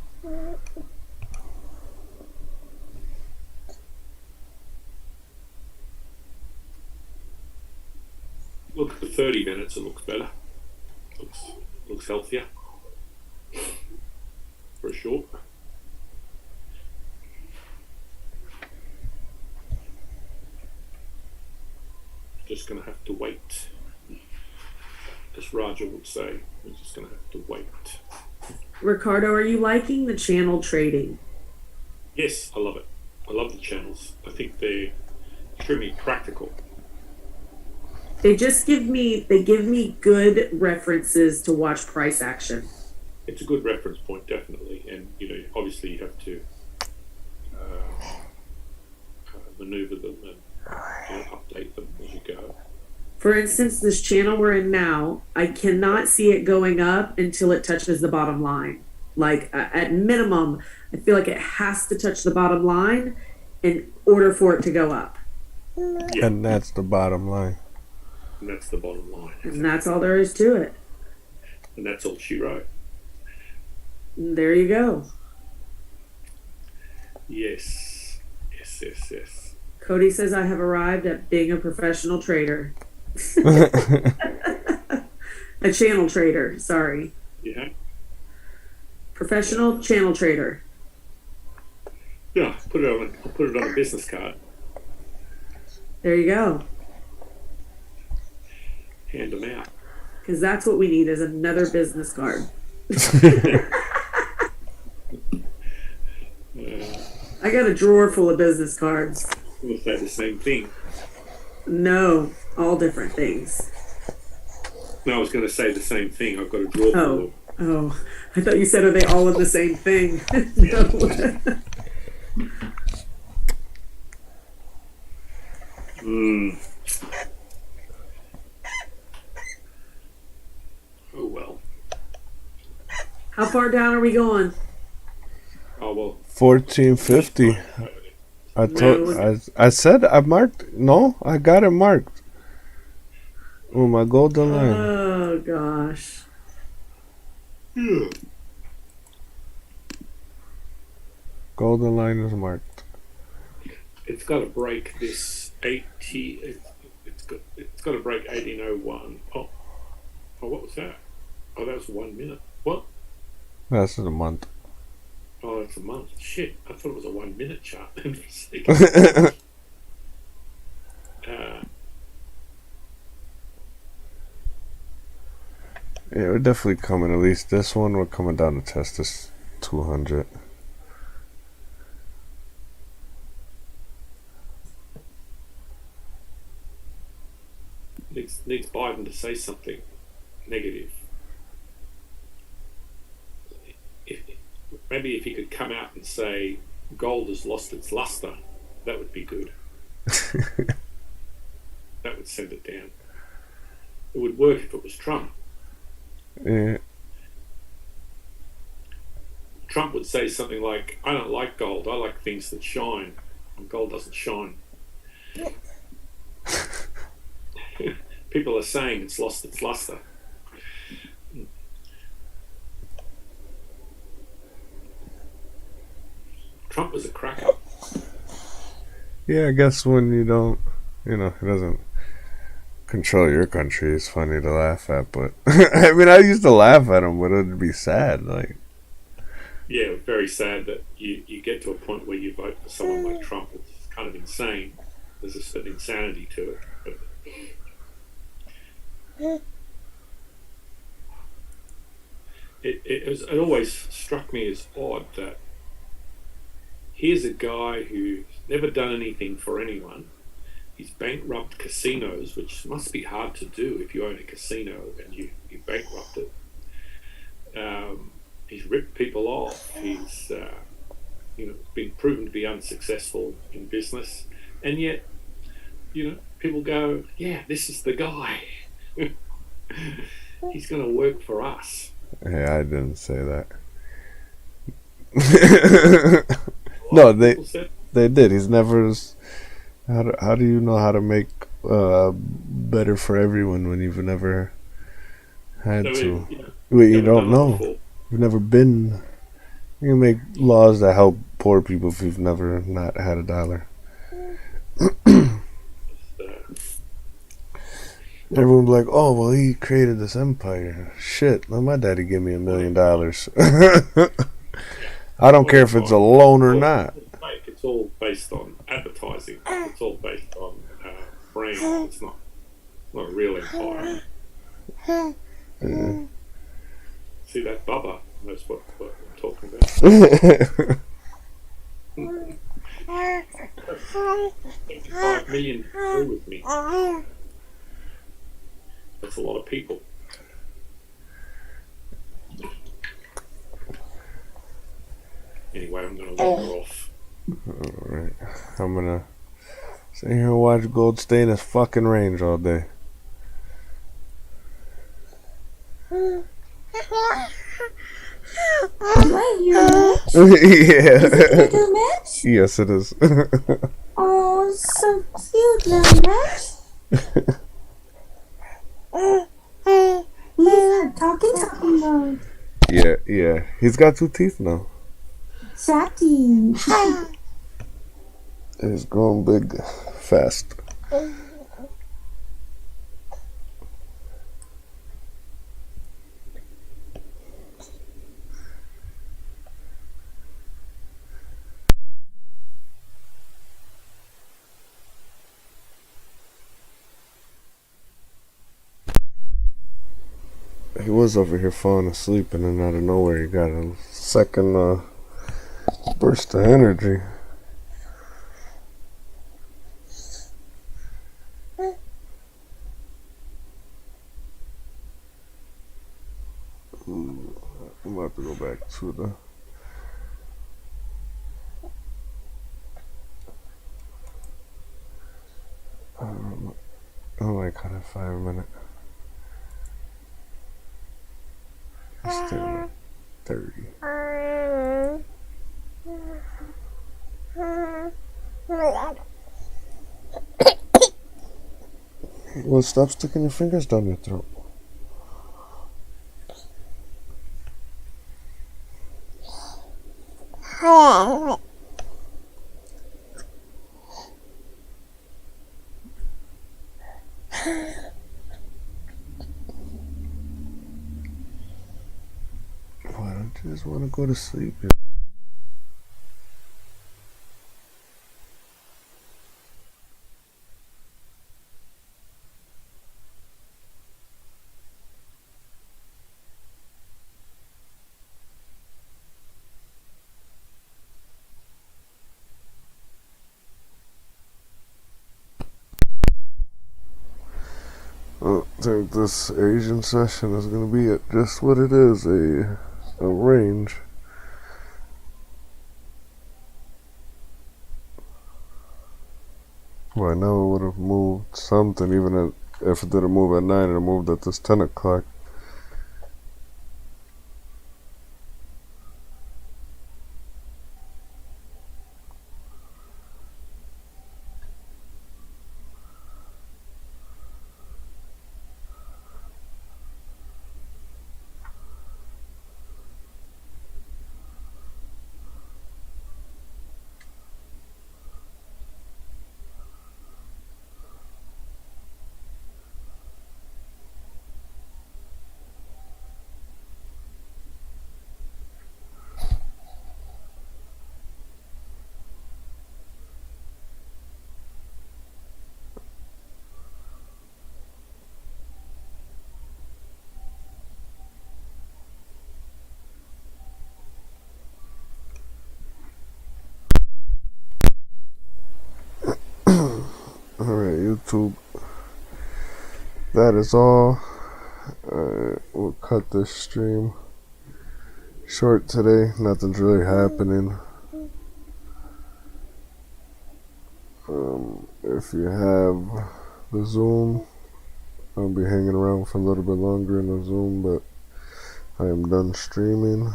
Look at the 30 minutes, it looks better. Looks healthier. For a short. Just gonna have to wait. As Roger would say, we're just gonna have to wait. Ricardo, are you liking the channel trading? Yes, I love it. I love the channels. I think they're extremely practical. They give me good references to watch price action. It's a good reference point, definitely, and obviously you have to maneuver them and update them as you go. For instance, this channel we're in now, I cannot see it going up until it touches the bottom line. Like at minimum, I feel like it has to touch the bottom line in order for it to go up. Yeah. And that's the bottom line. And that's the bottom line. And that's all there is to it. And that's all she wrote. And there you go. Yes. Cody says I have arrived at being a professional trader. A channel trader, sorry. Yeah. Professional channel trader. Yeah, I'll put it on a business card. There you go. Hand them out. Because that's what we need is another business card. I got a drawer full of business cards. We'll say the same thing. No, all different things. No, I was going to say the same thing. I've got a drawer full of. Oh, I thought you said, are they all in the same thing? No. Oh well. How far down are we going? Oh well. 1450. I said I marked. No, I got it marked. Oh, my golden line. Oh gosh. Yeah. Golden line is marked. It's got to break this 80. It's got to break 1801. Oh, what was that? Oh, that was 1 minute. What? That's in a month. Oh, it's a month. Shit, I thought it was a 1 minute chart. Yeah, we're definitely coming. At least this one, we're coming down to test this 200. Needs Biden to say something negative. Maybe if he could come out and say gold has lost its luster, that would be good. That would send it down. It would work if it was Trump. Yeah. Trump would say something like, I don't like gold, I like things that shine, and gold doesn't shine. People are saying it's lost its luster. Trump was a cracker. Yeah, I guess when you don't, it doesn't. control your country is funny to laugh at, but I mean, I used to laugh at them, but it'd be sad. Like, Yeah, very sad that you get to a point where you vote for someone like Trump. It's kind of insane. There's a certain insanity to it. But it always struck me as odd that here's a guy who's never done anything for anyone. He's bankrupt casinos, which must be hard to do if you own a casino and you bankrupt it. He's ripped people off. He's been proven to be unsuccessful in business, and yet people go, yeah, this is the guy. He's going to work for us. hey, I didn't say that. No, they did. He's never. How do you know how to make better for everyone when you've never had to? You don't know. You've never been. You can make laws that help poor people if you've never not had a dollar. Everyone be like, "Oh, well, he created this empire." Shit, let my daddy give me $1 million. I don't care if it's a loan or not. It's all based on advertising. It's all based on brand. It's not a real empire. See that Bubba knows what I'm talking about. 5 million people with me. That's a lot of people. Anyway, I'm going to wander off. Alright. I'm gonna sit here and watch Gold stay in his fucking range all day. Do I hear Mitch? Yeah. Is it little Mitch? Yes, it is. Oh, so cute, little Mitch. He's talking mode. Yeah. He's got 2 teeth now. Chatty. He's growing big, fast. He was over here falling asleep, and then out of nowhere he got a second burst of energy. I'm about to go back to the I like how that 5 minute. It's still at 30. Well, stop sticking your fingers down your throat. Why don't you just want to go to sleep? I think this Asian session is going to be just what it is, a range. Well, I know it would have moved something, even if it didn't move at 9, it moved at this 10 o'clock. Alright, YouTube. That is all. We'll cut this stream short today. Nothing's really happening. If you have the Zoom, I'll be hanging around for a little bit longer in the Zoom, but I am done streaming.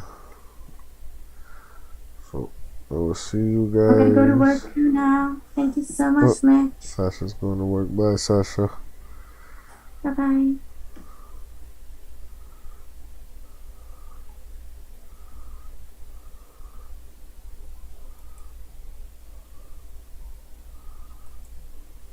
So I will see you guys. I'm gonna go to work too now. Thank you so much, Mitch. Sasha's going to work. Bye, Sasha. Bye bye.